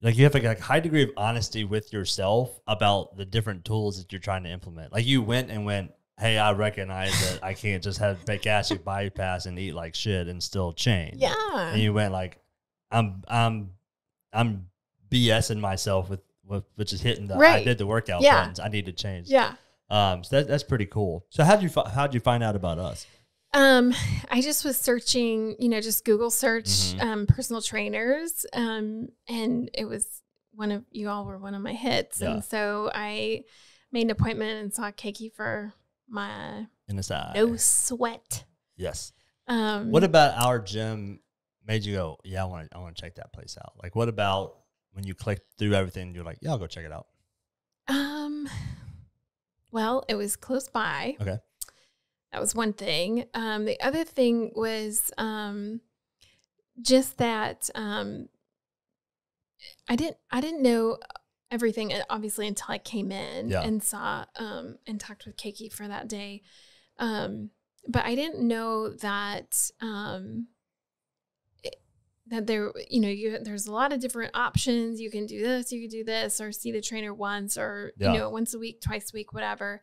like you have like a high degree of honesty with yourself about the different tools that you're trying to implement. Like you went, hey, I recognize that I can't just have gastric bypass and eat like shit and still change. Yeah. And you went like, I'm BSing myself with which is hitting the I did the workout buttons. I need to change. Yeah. So that's pretty cool. So how'd you find out about us? I just was searching, just Google search, personal trainers. And it was you all were one of my hits. Yeah. And so I made an appointment and saw Keiki for my No Sweat. Yes. What about our gym made you go, yeah, I want to check that place out? Like what about when you clicked through everything, you're like, yeah, I'll go check it out? Well, it was close by. Okay. That was one thing. The other thing was just that I didn't know everything, obviously, until I came in and saw and talked with Keiki for that day. But I didn't know that that there, there's a lot of different options. You can do this, you can do this, or see the trainer once, or, once a week, twice a week, whatever.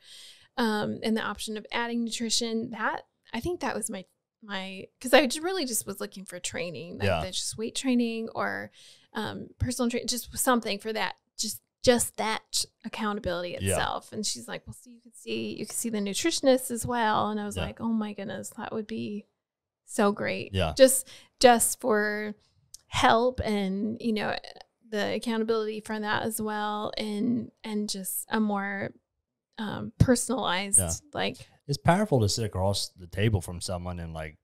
And the option of adding nutrition, I think that was my, cause I really just was looking for training, like that's just weight training or, personal training, just something for that, just that accountability itself. And she's like, well, so you could see the nutritionist as well. And I was like, oh my goodness, that would be so great. Yeah. Just for help and, the accountability for that as well. And just a more personalized, like, it's powerful to sit across the table from someone and like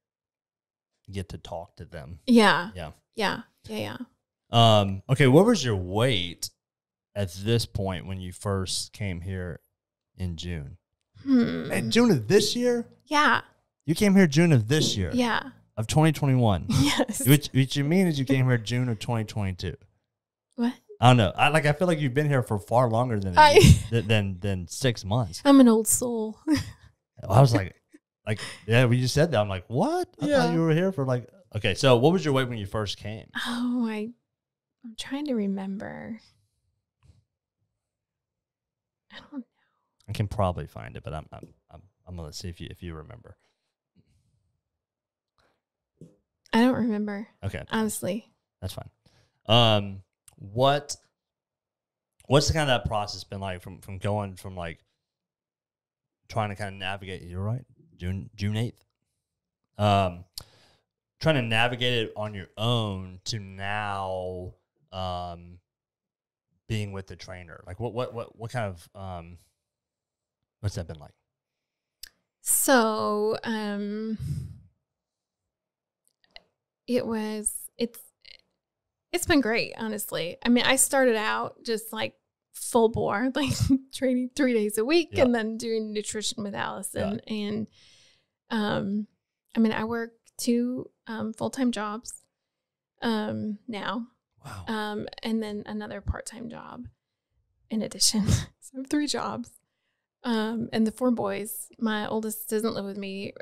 get to talk to them. Yeah. Okay. What was your weight at this point when you first came here in June? In June of this year? Yeah. You came here June of this year? Yeah. Of 2021? Yes. Which you mean is you came here June of 2022? What? I don't know. I feel like you've been here for far longer than 6 months. I'm an old soul. I was like, when you said that, I'm like, what? I thought you were here for like, okay. So what was your weight when you first came? Oh, I'm trying to remember. I don't know. I can probably find it, but I'm gonna see if you remember. I don't remember. Okay. Honestly. That's fine. What's the kind of that process been like from going from like trying to kind of navigate, you're right, June 8th? Trying to navigate it on your own to now being with the trainer. Like what kind of what's that been like? So it's been great, honestly. I mean, I started out just like full bore, like training 3 days a week and then doing nutrition with Allison. And I mean, I work 2 full-time jobs now. Wow. And then another part-time job in addition. So I have 3 jobs. And the 4 boys, my oldest doesn't live with me.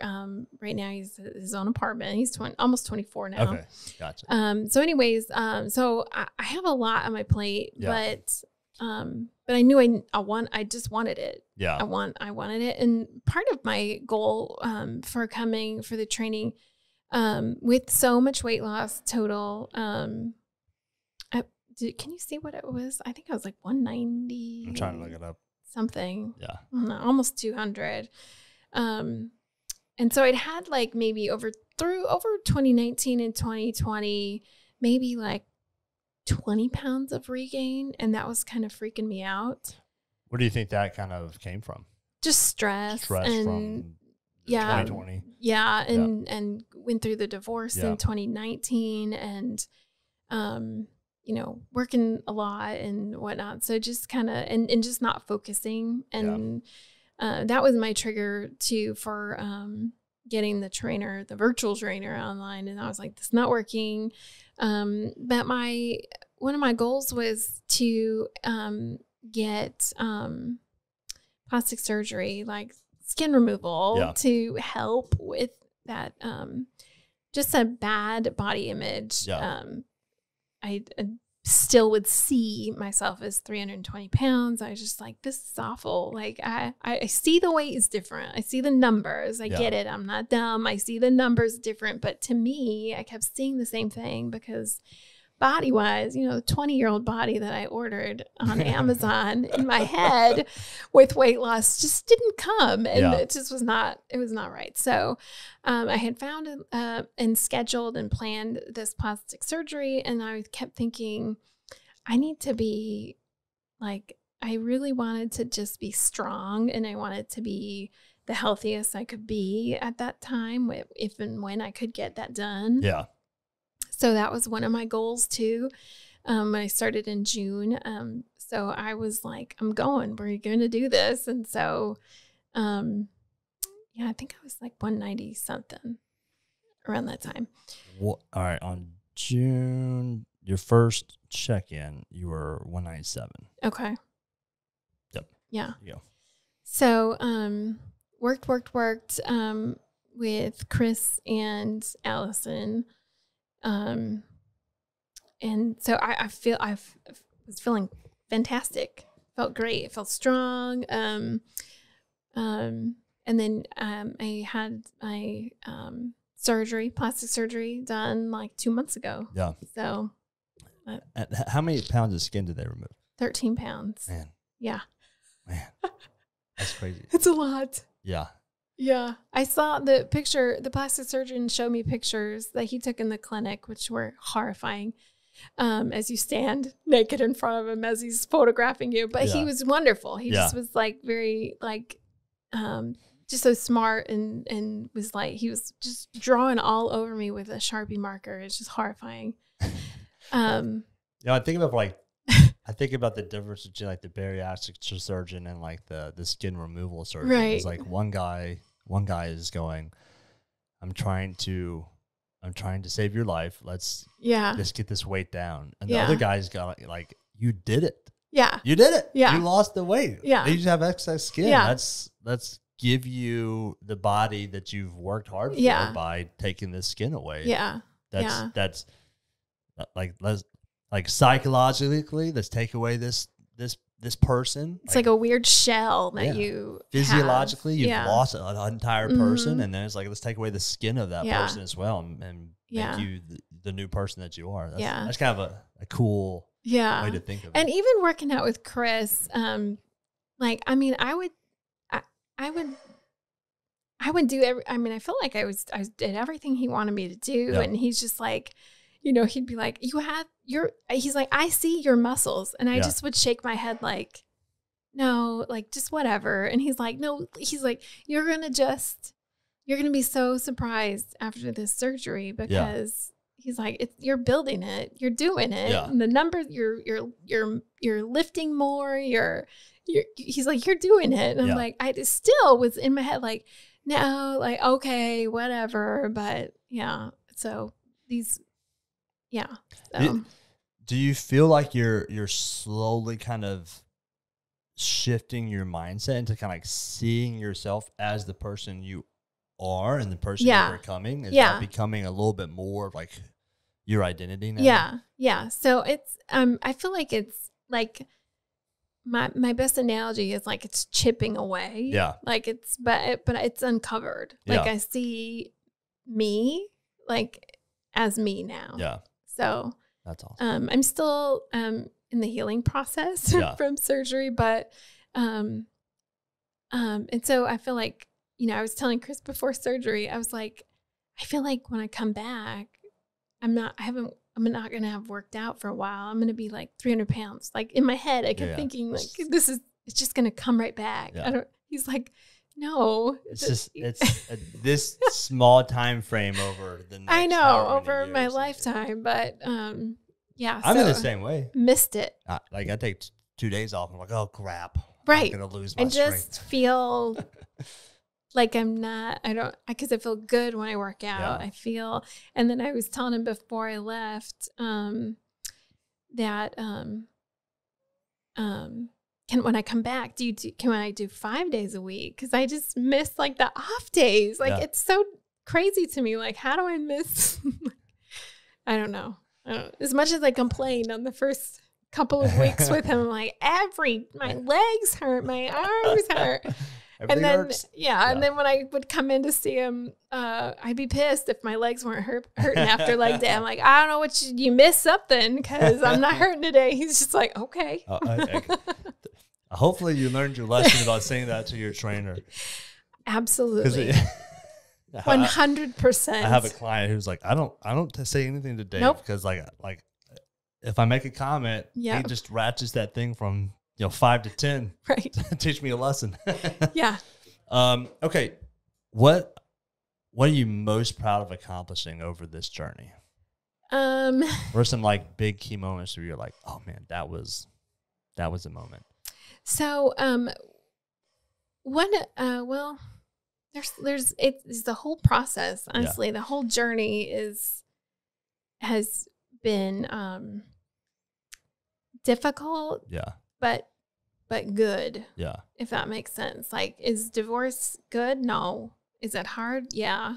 Right now he's in his own apartment. He's almost 24 now. Okay. Gotcha. So anyways, so I have a lot on my plate, but I knew I just wanted it. Yeah. I wanted it. And part of my goal, for the training, with so much weight loss total, can you see what it was? I think I was like 190. I'm trying to look it up. Something. Yeah. Almost 200. And so it had like maybe over 2019 and 2020, maybe like 20 pounds of regain. And that was kind of freaking me out. Where do you think that kind of came from? Just stress and from 2020. Yeah. And went through the divorce Yeah. in 2019 and, you know, working a lot and whatnot. So just kind of, and just not focusing. And that was my trigger too for getting the virtual trainer online. And I was like, this is not working. But one of my goals was to get plastic surgery, like skin removal, to help with that, just a bad body image. I still would see myself as 320 pounds. I was just like, this is awful. Like I see the weight is different. I see the numbers. I get it. I'm not dumb. I see the numbers different. But to me, I kept seeing the same thing because body wise, you know, the 20-year-old body that I ordered on Amazon in my head with weight loss just didn't come. And it just was not right. So I had found and scheduled and planned this plastic surgery. And I kept thinking, I need to be like, I really wanted to just be strong and I wanted to be the healthiest I could be at that time, if and when I could get that done. Yeah. So that was one of my goals too. I started in June. So I was like, we're going to do this. And so, I think I was like 190 something around that time. All right. On June, your first check-in, you were 197. Okay. Yep. Yeah. There you go. So, worked with Chris and Allison. And so I was feeling fantastic, felt great, felt strong. And then, I had my, plastic surgery done like 2 months ago. Yeah. So, And how many pounds of skin did they remove? 13 pounds. Man. Yeah. Man. That's crazy. It's a lot. Yeah. Yeah. I saw the picture, the plastic surgeon showed me pictures that he took in the clinic, which were horrifying, as you stand naked in front of him as he's photographing you. But he was wonderful. He just was like very just so smart and was like, he was just drawing all over me with a Sharpie marker. It's just horrifying. I think about the difference between like the bariatric surgeon and like the skin removal surgeon. Right. It's like one guy is going, I'm trying to save your life. Let's get this weight down. And the other guy's got like, you did it. Yeah. You did it. Yeah. You lost the weight. Yeah. You just have excess skin. Yeah. Let's give you the body that you've worked hard for by taking this skin away. Yeah. That's like psychologically, let's take away this person. It's like a weird shell that you physiologically have. You've lost an entire person, and then it's like, let's take away the skin of that Yeah. person as well and make you the new person that you are. That's kind of a cool way to think of it. And even working out with Chris, like, I mean, I would do I felt like I did everything he wanted me to do. Yeah. And he's just like, you know, he'd be like, he's like, I see your muscles. And I just would shake my head like, no, like just whatever. And he's like, no, he's like, you're going to be so surprised after this surgery because he's like, you're building it, you're doing it. Yeah. And the numbers, you're lifting more. He's like, you're doing it. And I'm like, I just still was in my head, like, no, like, okay, whatever. But so these, so. Do you feel like you're slowly kind of shifting your mindset into kind of like seeing yourself as the person you are and the person you're becoming? Is that becoming a little bit more of like your identity now? Yeah. So it's I feel like it's like my best analogy is like it's chipping away. Yeah. Like but it's uncovered. Like I see me like as me now. Yeah. So That's awesome. I'm still in the healing process from surgery, but and so I feel like, you know, I was telling Chris before surgery, I was like, I feel like when I come back, I'm not going to have worked out for a while. I'm going to be like 300 pounds. Like in my head, I kept thinking like, it's just going to come right back. Yeah. He's like, no, it's this small time frame over the next I know over my lifetime, but yeah, I'm in the same way. Missed it. Like I take 2 days off. I'm like, oh crap, right? I'm gonna lose my strength. Just feel like I'm not. I don't because I feel good when I work out. I feel, and then I was telling him before I left that when I come back, can I do 5 days a week? Because I just miss like the off days. Like it's so crazy to me. Like how do I miss? I don't know. As much as I complained on the first couple of weeks with him, like my legs hurt, my arms hurt. And then hurts. And then when I would come in to see him, I'd be pissed if my legs weren't hurting after leg day. I'm like, I don't know what you missed something because I'm not hurting today. He's just like, okay. Hopefully you learned your lesson about saying that to your trainer. Absolutely. 100%. I have a client who's like, I don't say anything to Dave because like if I make a comment, he just ratchets that thing from 5 to 10. Right. Teach me a lesson. Yeah. Okay. What are you most proud of accomplishing over this journey? What are some like big key moments where you're like, oh man, that was a moment. So, it's the whole process. Honestly, the whole journey has been difficult. Yeah. But good. Yeah. If that makes sense. Like, is divorce good? No. Is it hard? Yeah.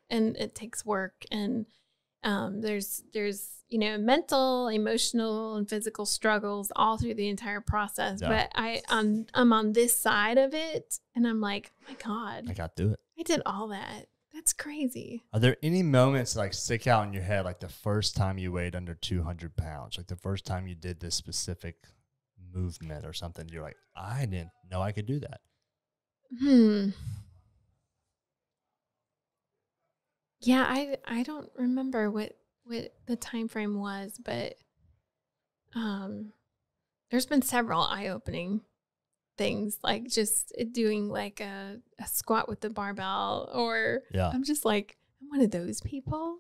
And it takes work. And there's mental, emotional, and physical struggles all through the entire process. Yeah. But I'm on this side of it, and I'm like, oh my God, I got through it. I did all that. That's crazy. Are there any moments like stick out in your head, like the first time you weighed under 200 pounds, like the first time you did this specific movement or something? You're like, I didn't know I could do that. Yeah, I don't remember what the time frame was, but there's been several eye-opening things, like just doing like a squat with the barbell, or I'm just like, I'm one of those people.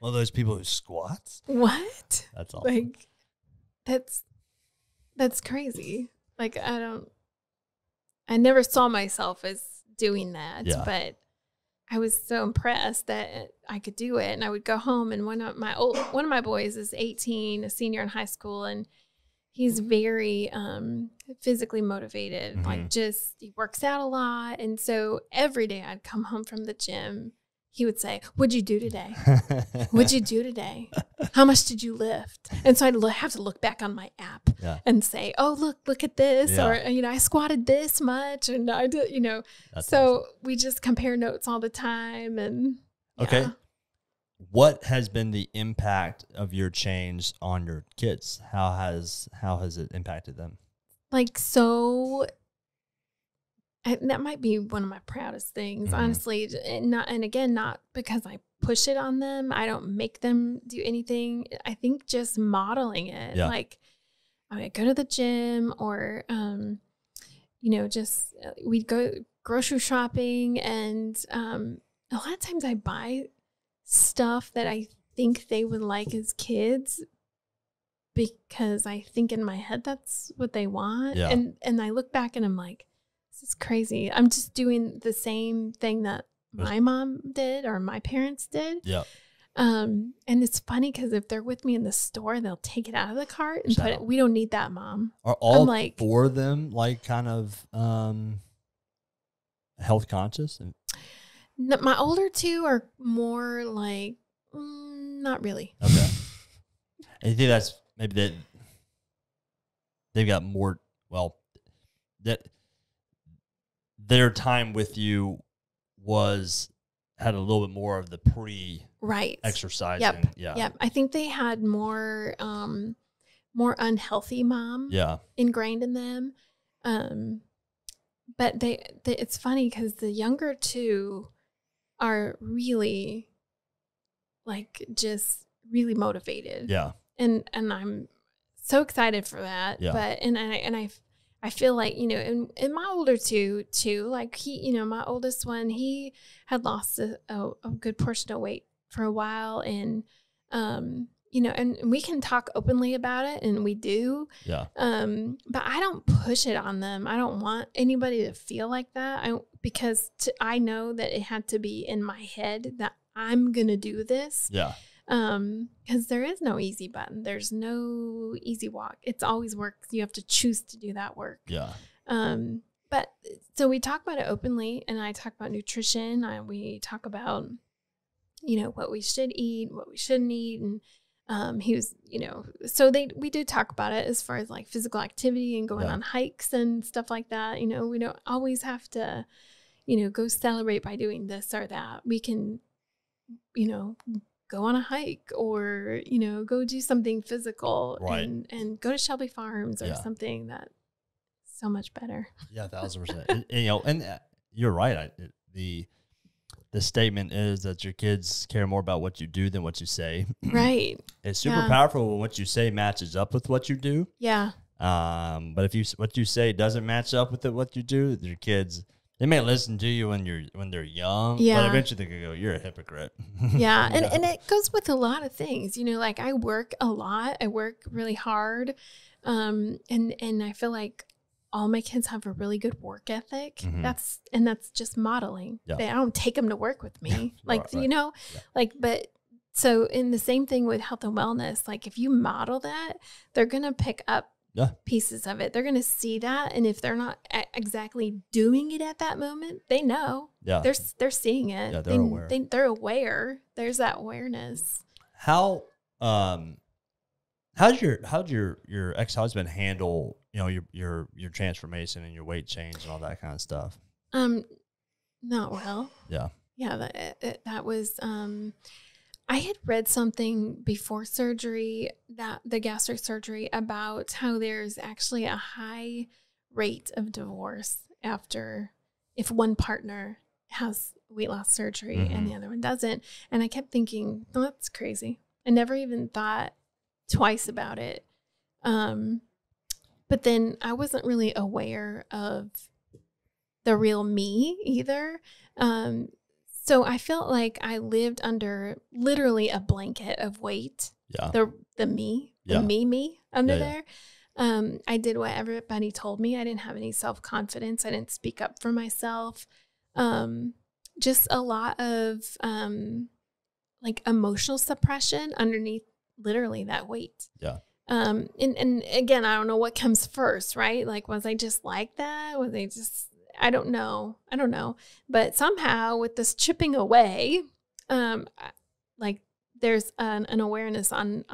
One of those people who squats? What? That's awesome. Like, that's crazy. Like, I never saw myself as doing that, but I was so impressed that I could do it. And I would go home, and one of my boys is 18, a senior in high school, and he's very physically motivated. Mm-hmm. Like, just he works out a lot. And so every day I'd come home from the gym, he would say, "What'd you do today? What'd you do today? How much did you lift?" And so I'd have to look back on my app and say, "Oh, look at this," or I squatted this much, and I did, That's so awesome. We just compare notes all the time, and okay. What has been the impact of your change on your kids? How has it impacted them? Like, so. That might be one of my proudest things, honestly. And again, not because I push it on them. I don't make them do anything. I think just modeling it. Yeah. Like, I would go to the gym, or, just we'd go grocery shopping. And a lot of times I buy stuff that I think they would like as kids, because I think in my head that's what they want. Yeah. And I look back and I'm like, this is crazy. I'm just doing the same thing that my mom did or my parents did. Yeah. And it's funny because if they're with me in the store, they'll take it out of the cart and put it. We don't need that, Mom. Are all four of them like kind of health conscious? No, my older two are more like, not really. Okay. And you think that's maybe that they've got more, that their time with you was had a little bit more of the exercising. Yep. Yeah. Yep. I think they had more unhealthy mom ingrained in them. But it's funny because the younger two are really like just really motivated. Yeah. And I'm so excited for that. Yeah. But I feel like, you know, and my older two too, like my oldest one, he had lost a good portion of weight for a while, and you know, and we can talk openly about it, and we do. Yeah. But I don't push it on them. I don't want anybody to feel like that. Because I know that it had to be in my head that I'm gonna do this. Yeah. Because there is no easy button. There's no easy walk. It's always work. You have to choose to do that work. Yeah. But so we talk about it openly, and I talk about nutrition. We talk about, you know, what we should eat, what we shouldn't eat, and he was, you know, so we do talk about it as far as like physical activity and going on hikes and stuff like that. You know, we don't always have to, you know, go celebrate by doing this or that. We can, you know, go on a hike, or, you know, go do something physical, and go to Shelby Farms or something that's so much better. Yeah, 1,000%. And, you know, and you're right. The statement is that your kids care more about what you do than what you say. Right. It's super powerful when what you say matches up with what you do. Yeah. But if what you say doesn't match up with what you do, your kids, they may listen to you when they're young, but eventually they could go, "You're a hypocrite." Yeah, and it goes with a lot of things. You know, like I work a lot. I work really hard, and I feel like all my kids have a really good work ethic. Mm-hmm. That's just modeling. Yeah. I don't take them to work with me, like you know, but. So in the same thing with health and wellness, like if you model that, they're gonna pick up pieces of it. They're going to see that. And if they're not exactly doing it at that moment, they know. Yeah. They're seeing it. Yeah, they're aware. They're aware. There's that awareness. How'd your ex-husband handle, you know, your transformation and your weight change and all that kind of stuff? Not well. Yeah. Yeah. That was, I had read something before surgery, that the gastric surgery, about how there's actually a high rate of divorce if one partner has weight loss surgery and the other one doesn't. And I kept thinking, oh, that's crazy. I never even thought twice about it. But then I wasn't really aware of the real me either. So I felt like I lived under literally a blanket of weight. Yeah. The me under there. I did what everybody told me. I didn't have any self-confidence. I didn't speak up for myself. Just a lot of like emotional suppression underneath literally that weight. Yeah. And again, I don't know what comes first, right? Like, was I just like that? Was I just, I don't know. But somehow with this chipping away, like there's an awareness on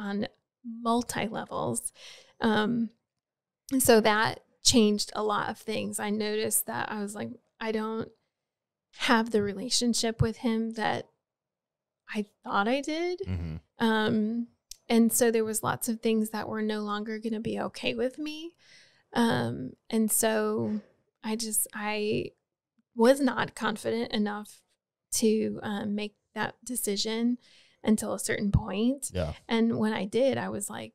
multi levels. So that changed a lot of things. I noticed that I was like, I don't have the relationship with him that I thought I did. Mm-hmm. And so there was lots of things that were no longer going to be okay with me. And so I was not confident enough to make that decision until a certain point. Yeah. And when I did, I was like,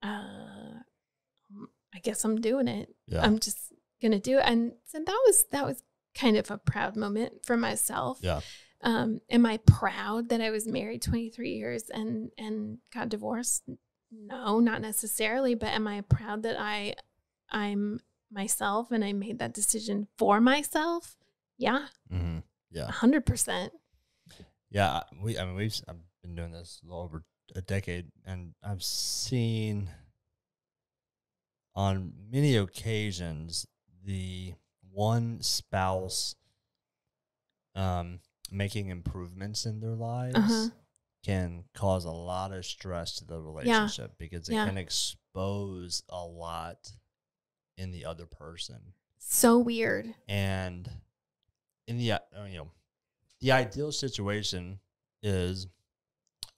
I guess I'm doing it. Yeah. I'm just going to do it. And so that was kind of a proud moment for myself. Yeah. Am I proud that I was married 23 years and got divorced? No, not necessarily. But am I proud that I'm myself and I made that decision for myself? Yeah. Mm-hmm. Yeah. 100%. Yeah. I've been doing this a little over a decade, and I've seen on many occasions the one spouse making improvements in their lives can cause a lot of stress to the relationship because it can expose a lot in the other person. So weird. And in the the ideal situation is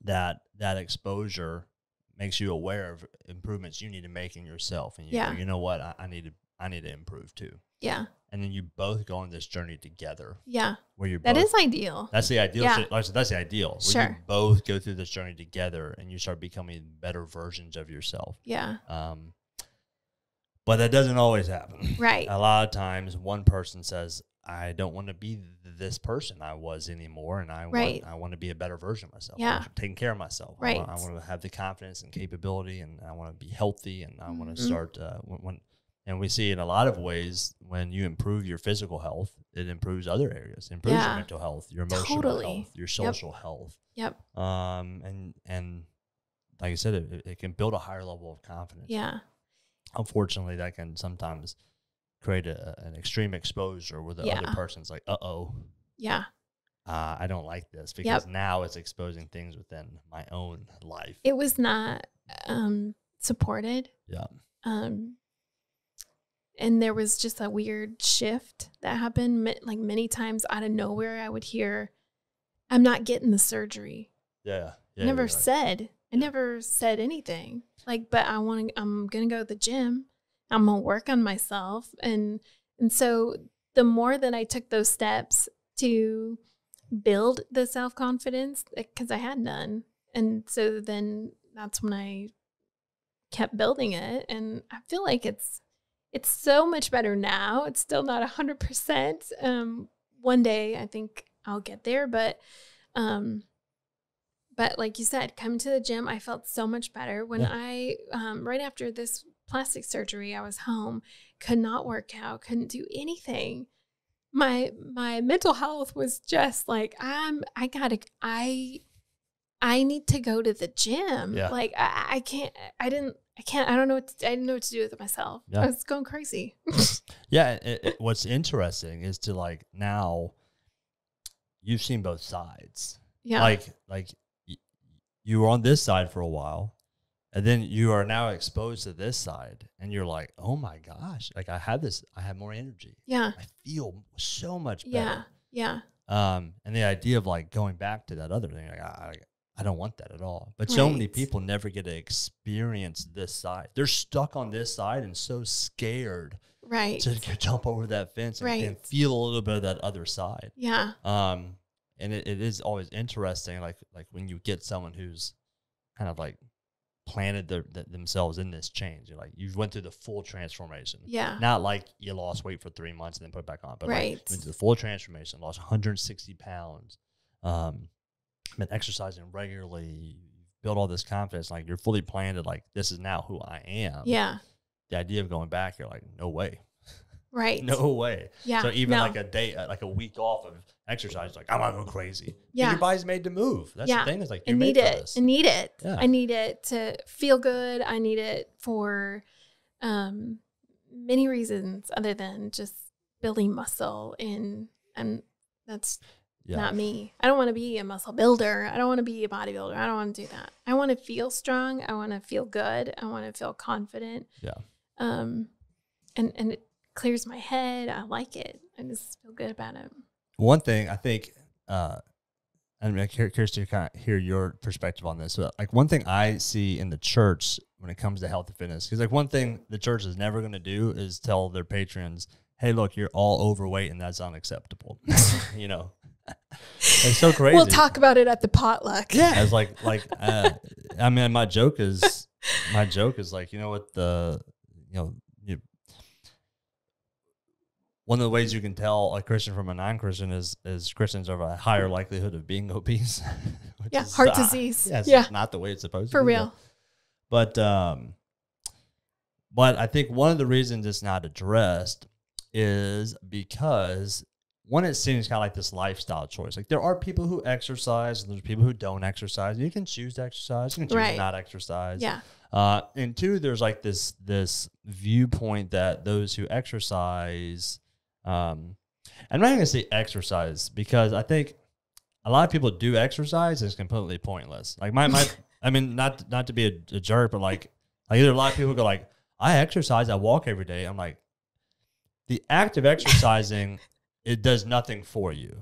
that exposure makes you aware of improvements you need to make in yourself, and you know what, I need to improve too. Yeah. And then you both go on this journey together. Yeah. Where you're that both, is ideal. That's the ideal. Yeah. Like I said, that's the ideal. Where Sure. you both go through this journey together and you start becoming better versions of yourself. Yeah. But that doesn't always happen. Right. A lot of times one person says, I don't want to be this person I was anymore, and I want to be a better version of myself. Yeah. I want to take care of myself. Right. I want to have the confidence and capability, and I want to be healthy, and I want to start and we see in a lot of ways when you improve your physical health, it improves other areas. It improves your mental health, your emotional health, your social health. Yep. And like I said, it can build a higher level of confidence. Yeah. Unfortunately, that can sometimes create an extreme exposure where the other person's like, yeah, I don't like this, because now it's exposing things within my own life. It was not supported. Yeah. And there was just a weird shift that happened. Like many times out of nowhere, I would hear, I'm not getting the surgery. Yeah. I never said anything. Like, but I'm going to go to the gym. I'm going to work on myself. And so the more that I took those steps to build the self-confidence, because I had none. And so then that's when I kept building it. And I feel like it's so much better now. It's still not 100%. One day I think I'll get there, but like you said, coming to the gym, I felt so much better. When I, right after this plastic surgery, I was home, could not work out, couldn't do anything. My mental health was just like, I need to go to the gym. Yeah. Like I didn't know what to do with myself. Yeah. I was going crazy. Yeah. What's interesting is to, like, now you've seen both sides. Yeah. Like you were on this side for a while, and then you are now exposed to this side, and you're like, oh my gosh, like I have more energy. Yeah. I feel so much better. Yeah. And the idea of, like, going back to that other thing, like I don't want that at all. But so many people never get to experience this side. They're stuck on this side and so scared to jump over that fence and feel a little bit of that other side. Yeah. And it is always interesting, like when you get someone who's kind of like planted themselves in this change. You're like, you went through the full transformation. Yeah. Not like you lost weight for 3 months and then put it back on, but like went through the full transformation, lost 160 pounds, been exercising regularly, build all this confidence, like you're fully planted, like this is now who I am. Yeah. The idea of going back, you're like, no way. Right. No way. Yeah. So even like a day, like a week off of exercise, like I'm not going crazy. Yeah. Your body's made to move. That's the thing. Is like, you're made for this. I need it. Yeah. I need it to feel good. I need it for many reasons other than just building muscle. And that's not me. I don't want to be a muscle builder. I don't want to be a bodybuilder. I don't want to do that. I want to feel strong. I want to feel good. I want to feel confident. Yeah. And it clears my head. I like it. I just feel good about it. One thing I think, I'm curious to kind of hear your perspective on this. But like one thing I see in the church when it comes to health and fitness, because like one thing the church is never going to do is tell their patrons, hey, look, you're all overweight and that's unacceptable. You know, it's so crazy. We'll talk about it at the potluck. Yeah. It's like, I mean, my joke is like, you know what, one of the ways you can tell a Christian from a non-Christian is Christians have a higher likelihood of being obese. Yeah, heart disease. Yeah, it's not the way it's supposed to be. For real. But I think one of the reasons it's not addressed is because, one, it seems kind of like this lifestyle choice. Like there are people who exercise and there's people who don't exercise. You can choose to exercise. You can choose to not exercise. Yeah. And two, there's like this viewpoint that those who exercise, I'm not going to say exercise because I think a lot of people do exercise and it's completely pointless. Like I mean, not to be a jerk, but like there are a lot of people who go like, I exercise, I walk every day. I'm like, the act of exercising, it does nothing for you.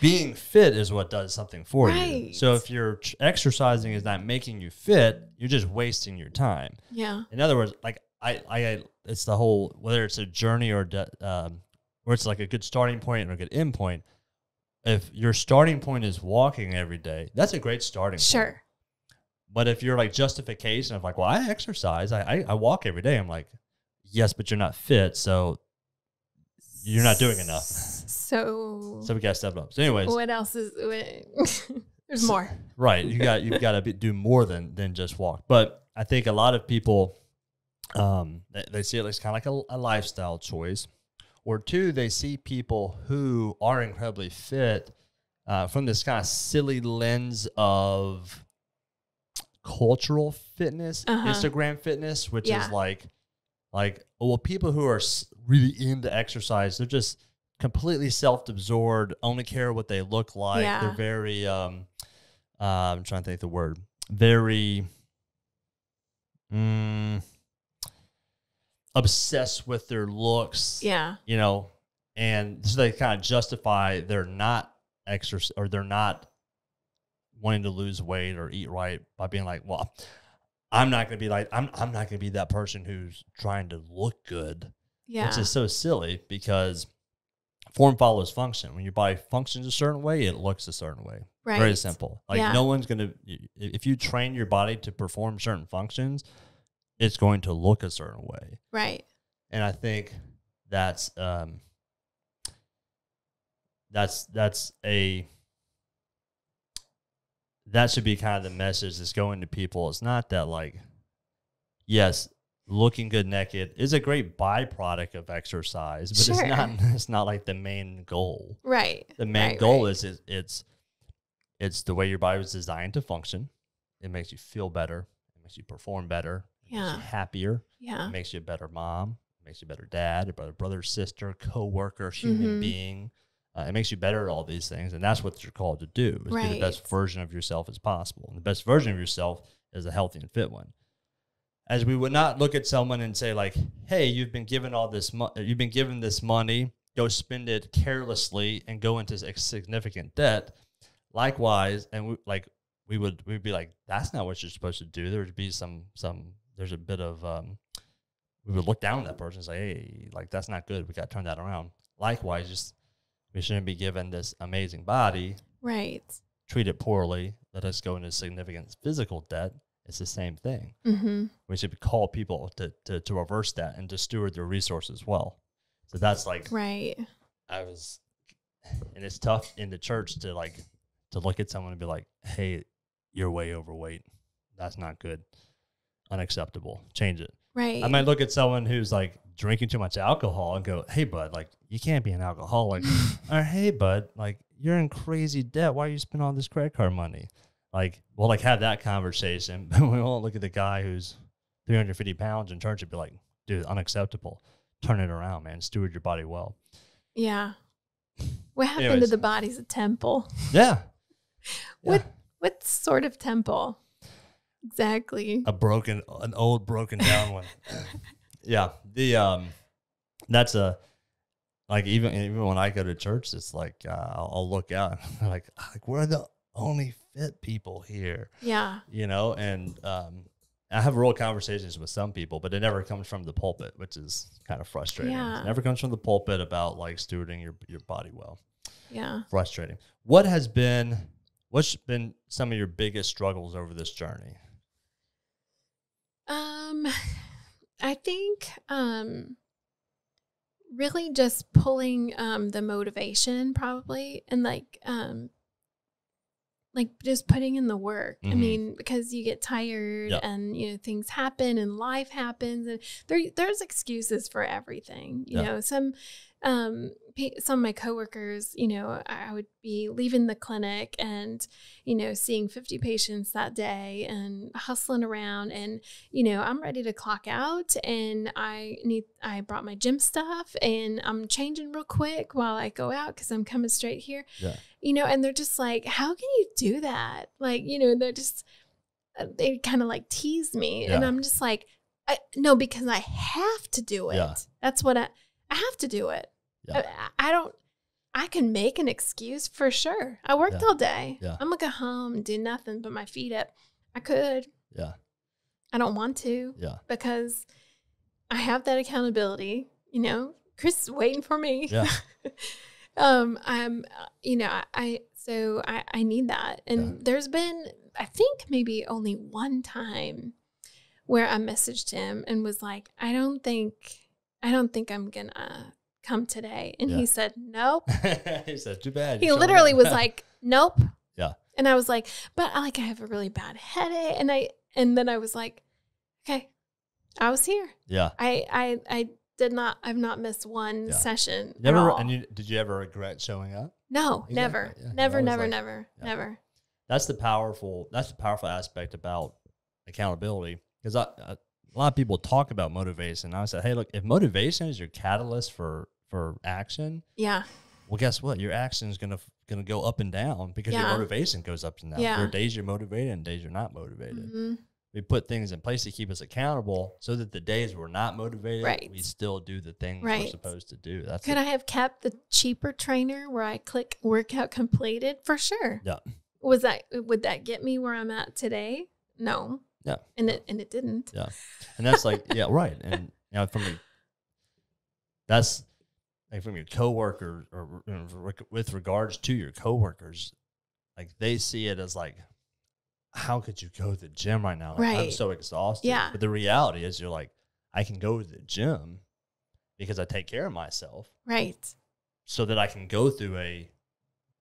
being fit is what does something for you. Right. So if your exercising is not making you fit, you're just wasting your time. Yeah. In other words, like I it's the whole, whether it's a journey or where it's like a good starting point or a good end point. If your starting point is walking every day, that's a great starting point. Sure. But if you're like justification of like, well, I exercise, I walk every day. I'm like, yes, but you're not fit, so you're not doing enough. So we gotta step up. So, anyways, what else is? There's more. Right. You've got to do more than just walk. But I think a lot of people, they see it as kind of like a lifestyle choice, or two, they see people who are incredibly fit from this kind of silly lens of cultural fitness, Instagram fitness, which is like, well, people who are really into exercise, they're just completely self-absorbed, only care what they look like. Yeah. They're very, I'm trying to think the word, very obsessed with their looks. Yeah. You know, and so they kind of justify they're not exercise, or they're not wanting to lose weight or eat right by being like, well, I'm not going to be like, I'm not going to be that person who's trying to look good. Yeah. Which is so silly, because form follows function. When your body functions a certain way, it looks a certain way. Right. Very simple. Like no one's going to, if you train your body to perform certain functions, it's going to look a certain way. Right. And I think that should be kind of the message that's going to people. It's not that, like, yes, looking good naked is a great byproduct of exercise, but it's not like the main goal. Right. The main goal is it's the way your body was designed to function. It makes you feel better. It makes you perform better. It makes you happier. Yeah. It makes you a better mom. It makes you a better dad, a better brother, sister, coworker, human being. It makes you better at all these things, and that's what you're called to do, is be the best version of yourself as possible. And the best version of yourself is a healthy and fit one. As we would not look at someone and say, like, hey, you've been given all this you've been given this money, go spend it carelessly and go into significant debt. Likewise, and we'd be like, that's not what you're supposed to do. There would be there's a bit of we would look down at that person and say, hey, like, that's not good. We got to turn that around. Likewise, we shouldn't be given this amazing body. Right. Treat it poorly. Let us go into significant physical debt. It's the same thing. We should call people to reverse that and to steward their resources well. So that's like, right. And it's tough in the church to look at someone and be like, hey, you're way overweight. That's not good. Unacceptable. Change it. Right. I might look at someone who's like drinking too much alcohol and go, hey, bud, like, you can't be an alcoholic. Or, hey, bud, like, you're in crazy debt. Why are you spending all this credit card money? Like, we'll like have that conversation, but we won't look at the guy who's 350 pounds in church and be like, dude, unacceptable. Turn it around, man. Steward your body well. Yeah. What happened to the body's a temple? Yeah. What sort of temple? Exactly. An old broken down one. Yeah. That's like, even when I go to church, it's like, I'll look out and like we're the only fit people here. Yeah. You know, and I have real conversations with some people, but it never comes from the pulpit, which is kind of frustrating. Yeah. It never comes from the pulpit about like stewarding your body well. Yeah. Frustrating. What's been some of your biggest struggles over this journey? I think really just pulling the motivation probably, and like just putting in the work. I mean, because you get tired and, you know, things happen and life happens, and there's excuses for everything. You know, some of my coworkers, you know, I would be leaving the clinic and, you know, seeing 50 patients that day and hustling around, and, you know, I'm ready to clock out, and I brought my gym stuff and I'm changing real quick while I go out because I'm coming straight here. Yeah. You know, and they're just like, how can you do that? Like, you know, they kind of like tease me. Yeah. And I'm just like, no, because I have to do it. Yeah. That's what I have to do it. Yeah. I can make an excuse for sure. I worked all day. Yeah. I'm going to go home and do nothing but my feet up. I could. Yeah. I don't want to. Yeah. Because I have that accountability. You know, Chris is waiting for me. Yeah. I'm, you know, I need that. And there's been, I think maybe only one time where I messaged him and was like, I don't think I'm gonna come today. And he said, nope. He said, too bad. He literally was like, nope. Yeah. And I was like, but I have a really bad headache. And then I was like, okay, I was here. Yeah. I've not missed one session. Never. At all. And did you ever regret showing up? No, Exactly. never, Yeah. never. That's the powerful aspect about accountability, because a lot of people talk about motivation. I said, hey, look, if motivation is your catalyst for action, Yeah. well, guess what? Your action is gonna go up and down because your motivation goes up and down. Yeah. There are days you're motivated and days you're not motivated. Mm-hmm. We put things in place to keep us accountable so that the days we're not motivated, we still do the things we're supposed to do. Could I have kept the cheaper trainer where I click workout completed? For sure. Yeah. Would that get me where I'm at today? No. Yeah. And it didn't. Yeah. And that's like, yeah, right. And that's like from your coworkers, or with regards to your coworkers, like they see it as like, how could you go to the gym right now? Like, I'm so exhausted. Yeah. But the reality is, you're like, I can go to the gym because I take care of myself. Right. So that I can go through a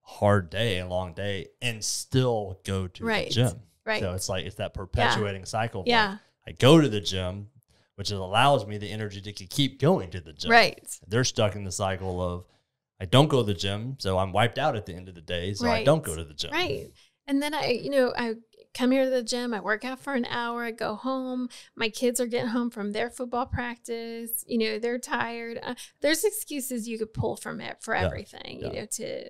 hard day, a long day, and still go to the gym. Right. So it's like, it's that perpetuating cycle. Yeah. Like, I go to the gym, which allows me the energy to keep going to the gym. Right. They're stuck in the cycle of, I don't go to the gym, so I'm wiped out at the end of the day, so I don't go to the gym. Right. And then I come here to the gym, I work out for an hour, I go home. My kids are getting home from their football practice. You know, they're tired. There's excuses you could pull from it for everything, you know, to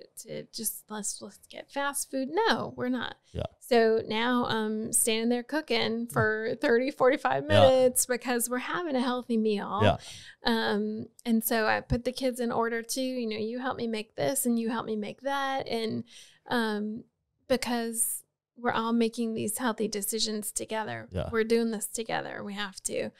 just let's get fast food. No, we're not. Yeah. So now I'm standing there cooking for 30, 45 minutes because we're having a healthy meal. Yeah. And so I put the kids in order too. You know, you help me make this and you help me make that. And because we're all making these healthy decisions together. Yeah. We're doing this together. We have to.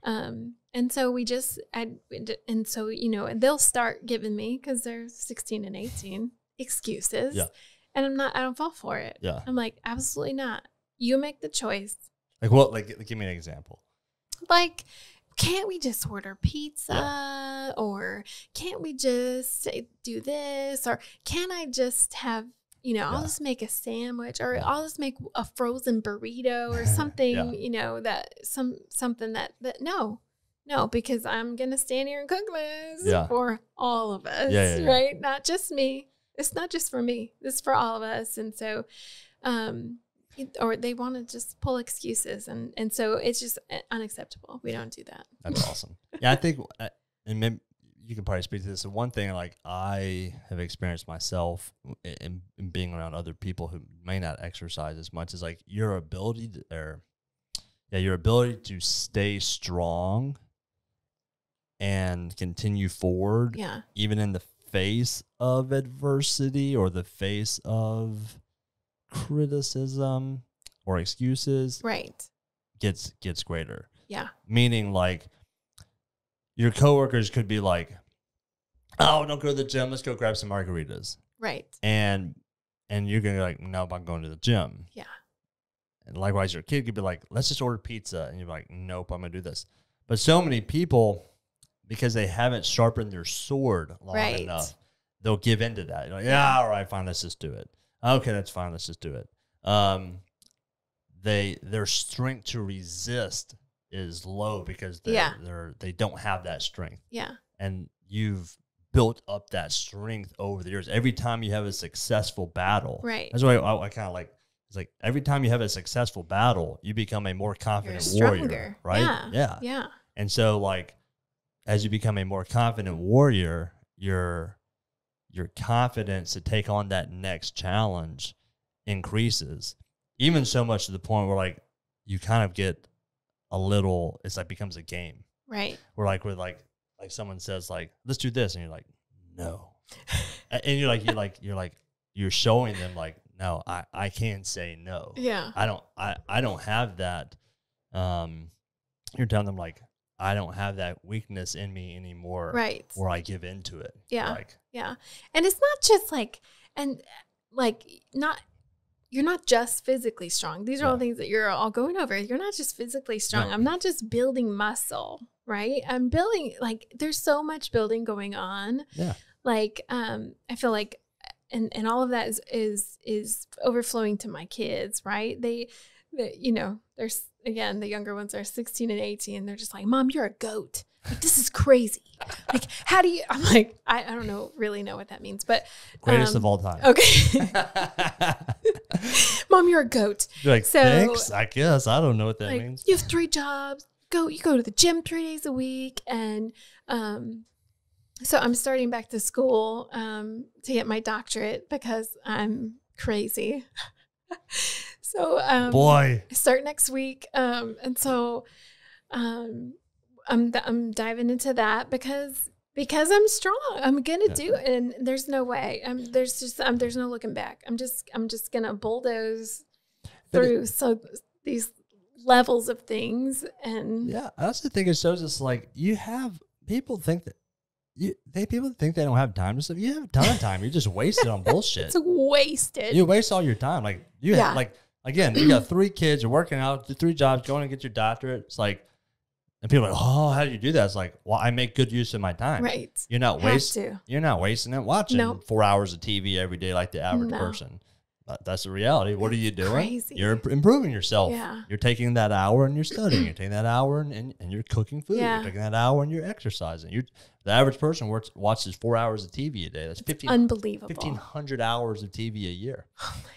And so and so, you know, they'll start giving me, because they're 16 and 18, excuses. Yeah. And I don't fall for it. Yeah. I'm like, absolutely not. You make the choice. Like what? Like, give me an example. Like, can't we just order pizza? Or can't we just do this? Or can I just have, you know, I'll just make a sandwich, or I'll just make a frozen burrito or something, you know, that something that no, because I'm going to stand here and cook this for all of us, right? Not just me. It's not just for me. It's for all of us. And so, or they want to just pull excuses. And so it's just unacceptable. We don't do that. That's awesome. Yeah, I think, and maybe you can probably speak to this. And one thing, like, I have experienced myself in being around other people who may not exercise as much, is like your ability to stay strong and continue forward, even in the face of adversity or the face of criticism or excuses, gets greater. Yeah. Meaning, like, your coworkers could be like, oh, don't go to the gym. Let's go grab some margaritas. Right. And you're going to be like, nope, I'm going to the gym. Yeah. And likewise, your kid could be like, let's just order pizza. And you're like, nope, I'm going to do this. But so many people, because they haven't sharpened their sword long enough, they'll give into that. You're like, yeah, all right, fine, let's just do it. Okay, that's fine, let's just do it. Their strength to resist is low because they don't have that strength. Yeah. And you've built up that strength over the years. Every time you have a successful battle. Right. That's why I kind of like, it's like every time you have a successful battle, you become a more confident warrior. Right? Yeah. And so, like, as you become a more confident warrior, your confidence to take on that next challenge increases. Even so much to the point where, like, you kind of get a little, it's like becomes a game. Right. Where like someone says, like, let's do this, and you're like, no. And you're showing them like, no, I can say no. Yeah. I don't have that. You're telling them like, I don't have that weakness in me anymore. Right. Where I give into it. Yeah. Like, yeah. And it's not just like, you're not just physically strong. These are all things that you're all going over. You're not just physically strong. No. I'm not just building muscle, right? I'm building, like, there's so much building going on. Yeah. Like, I feel like, and all of that is overflowing to my kids, right? They there's, again, the younger ones are 16 and 18. They're just like, Mom, you're a goat. Like, this is crazy. Like, how do you, I'm like, I don't really know what that means, but. Greatest of all time. Okay. Mom, you're a goat. You're like, thanks, I guess. I don't know what that means. You have 3 jobs. You go to the gym 3 days a week. And so I'm starting back to school to get my doctorate because I'm crazy. So boy, I start next week. And so I'm diving into that because I'm strong. I'm gonna do it, and there's no way. There's no looking back. I'm just gonna bulldoze through these levels of things. And yeah, I also think it shows us like people think that people think they don't have time to stuff. You have a ton of time. You just waste it on bullshit. It's wasted. You waste all your time. Like have, like, again, you got 3 kids, you're working out, 3 jobs, going to get your doctorate. It's like, and people are like, oh, how do you do that? It's like, well, I make good use of my time. Right. You're not wasting it watching 4 hours of TV every day like the average person. But that's the reality. What are you doing? Crazy. You're improving yourself. Yeah. You're taking that hour and you're studying. You're taking that hour and you're cooking food. Yeah. You're taking that hour and you're exercising. The average person watches 4 hours of TV a day. That's unbelievable. 1,500 hours of TV a year. Oh my God.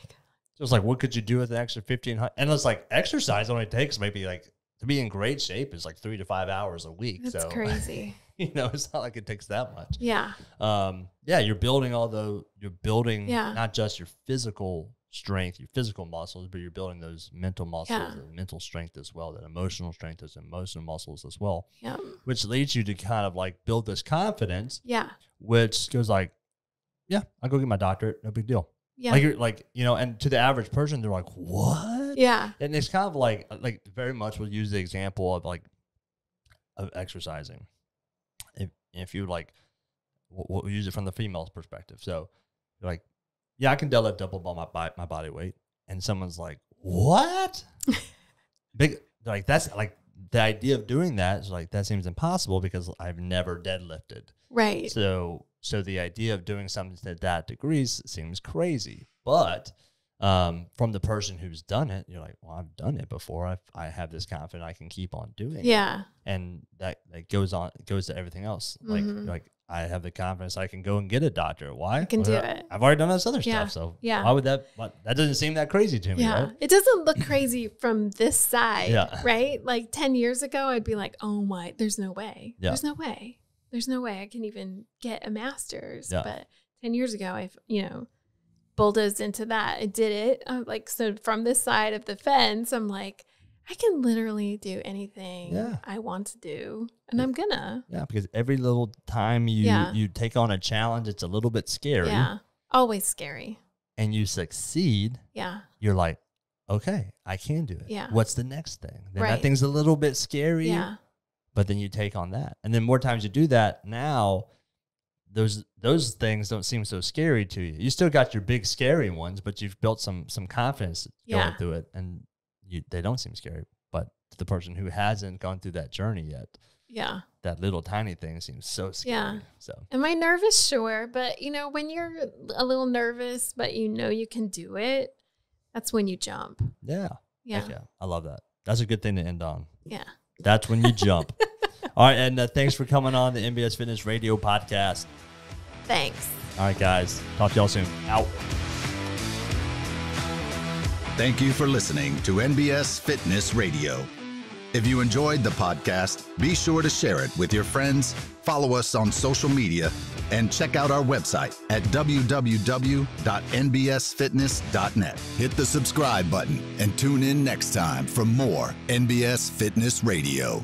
So it's like, what could you do with an extra 1,500? And it's like, exercise only takes maybe like, to be in great shape is like 3 to 5 hours a week. That's crazy. It's not like it takes that much. Yeah. You're building not just your physical strength, your physical muscles, but you're building those mental muscles and mental strength as well, that emotional strength, those emotional muscles as well. Yeah. Which leads you to kind of like build this confidence. Yeah. Which goes like, yeah, I'll go get my doctorate. No big deal. Yeah. And to the average person, they're like, what? Yeah. And it's kind of like very much we'll use the example of exercising. If you like, we'll use it from the female's perspective. So you're like, yeah, I can deadlift double my body weight. And someone's like, what? That's like the idea of doing that is like, that seems impossible because I've never deadlifted. Right. So the idea of doing something to that degree seems crazy. But from the person who's done it, you're like, well, I've done it before. I have this confidence I can keep on doing it. Yeah. And that goes to everything else. Like I have the confidence I can go and get a doctor. Why? I can do it. I've already done this other stuff. So why would that doesn't seem that crazy to me, right? It doesn't look crazy from this side, Yeah. right? Like 10 years ago, I'd be like, oh my, there's no way. Yeah. There's no way. There's no way I can even get a master's. Yeah. But 10 years ago, I've, bulldozed into that. I did it. So from this side of the fence, I'm like, I can literally do anything I want to do, and I'm gonna. Yeah, because every little time you take on a challenge, it's a little bit scary. Yeah, always scary. And you succeed. Yeah. You're like, okay, I can do it. Yeah. What's the next thing? Then that thing's a little bit scary. Yeah. But then you take on that, and then more times you do that. Now, those things don't seem so scary to you. You still got your big scary ones, but you've built some confidence going through it, and they don't seem scary. But to the person who hasn't gone through that journey yet, that little tiny thing seems so scary. Yeah. So am I nervous? Sure, but when you're a little nervous, but you can do it, that's when you jump. Yeah. Yeah. Yeah. I love that. That's a good thing to end on. Yeah. That's when you jump. All right, and thanks for coming on the NBS Fitness Radio podcast. Thanks. All right, guys. Talk to y'all soon. Out. Thank you for listening to NBS Fitness Radio. If you enjoyed the podcast, be sure to share it with your friends, follow us on social media, and check out our website at www.nbsfitness.net. Hit the subscribe button and tune in next time for more NBS Fitness Radio.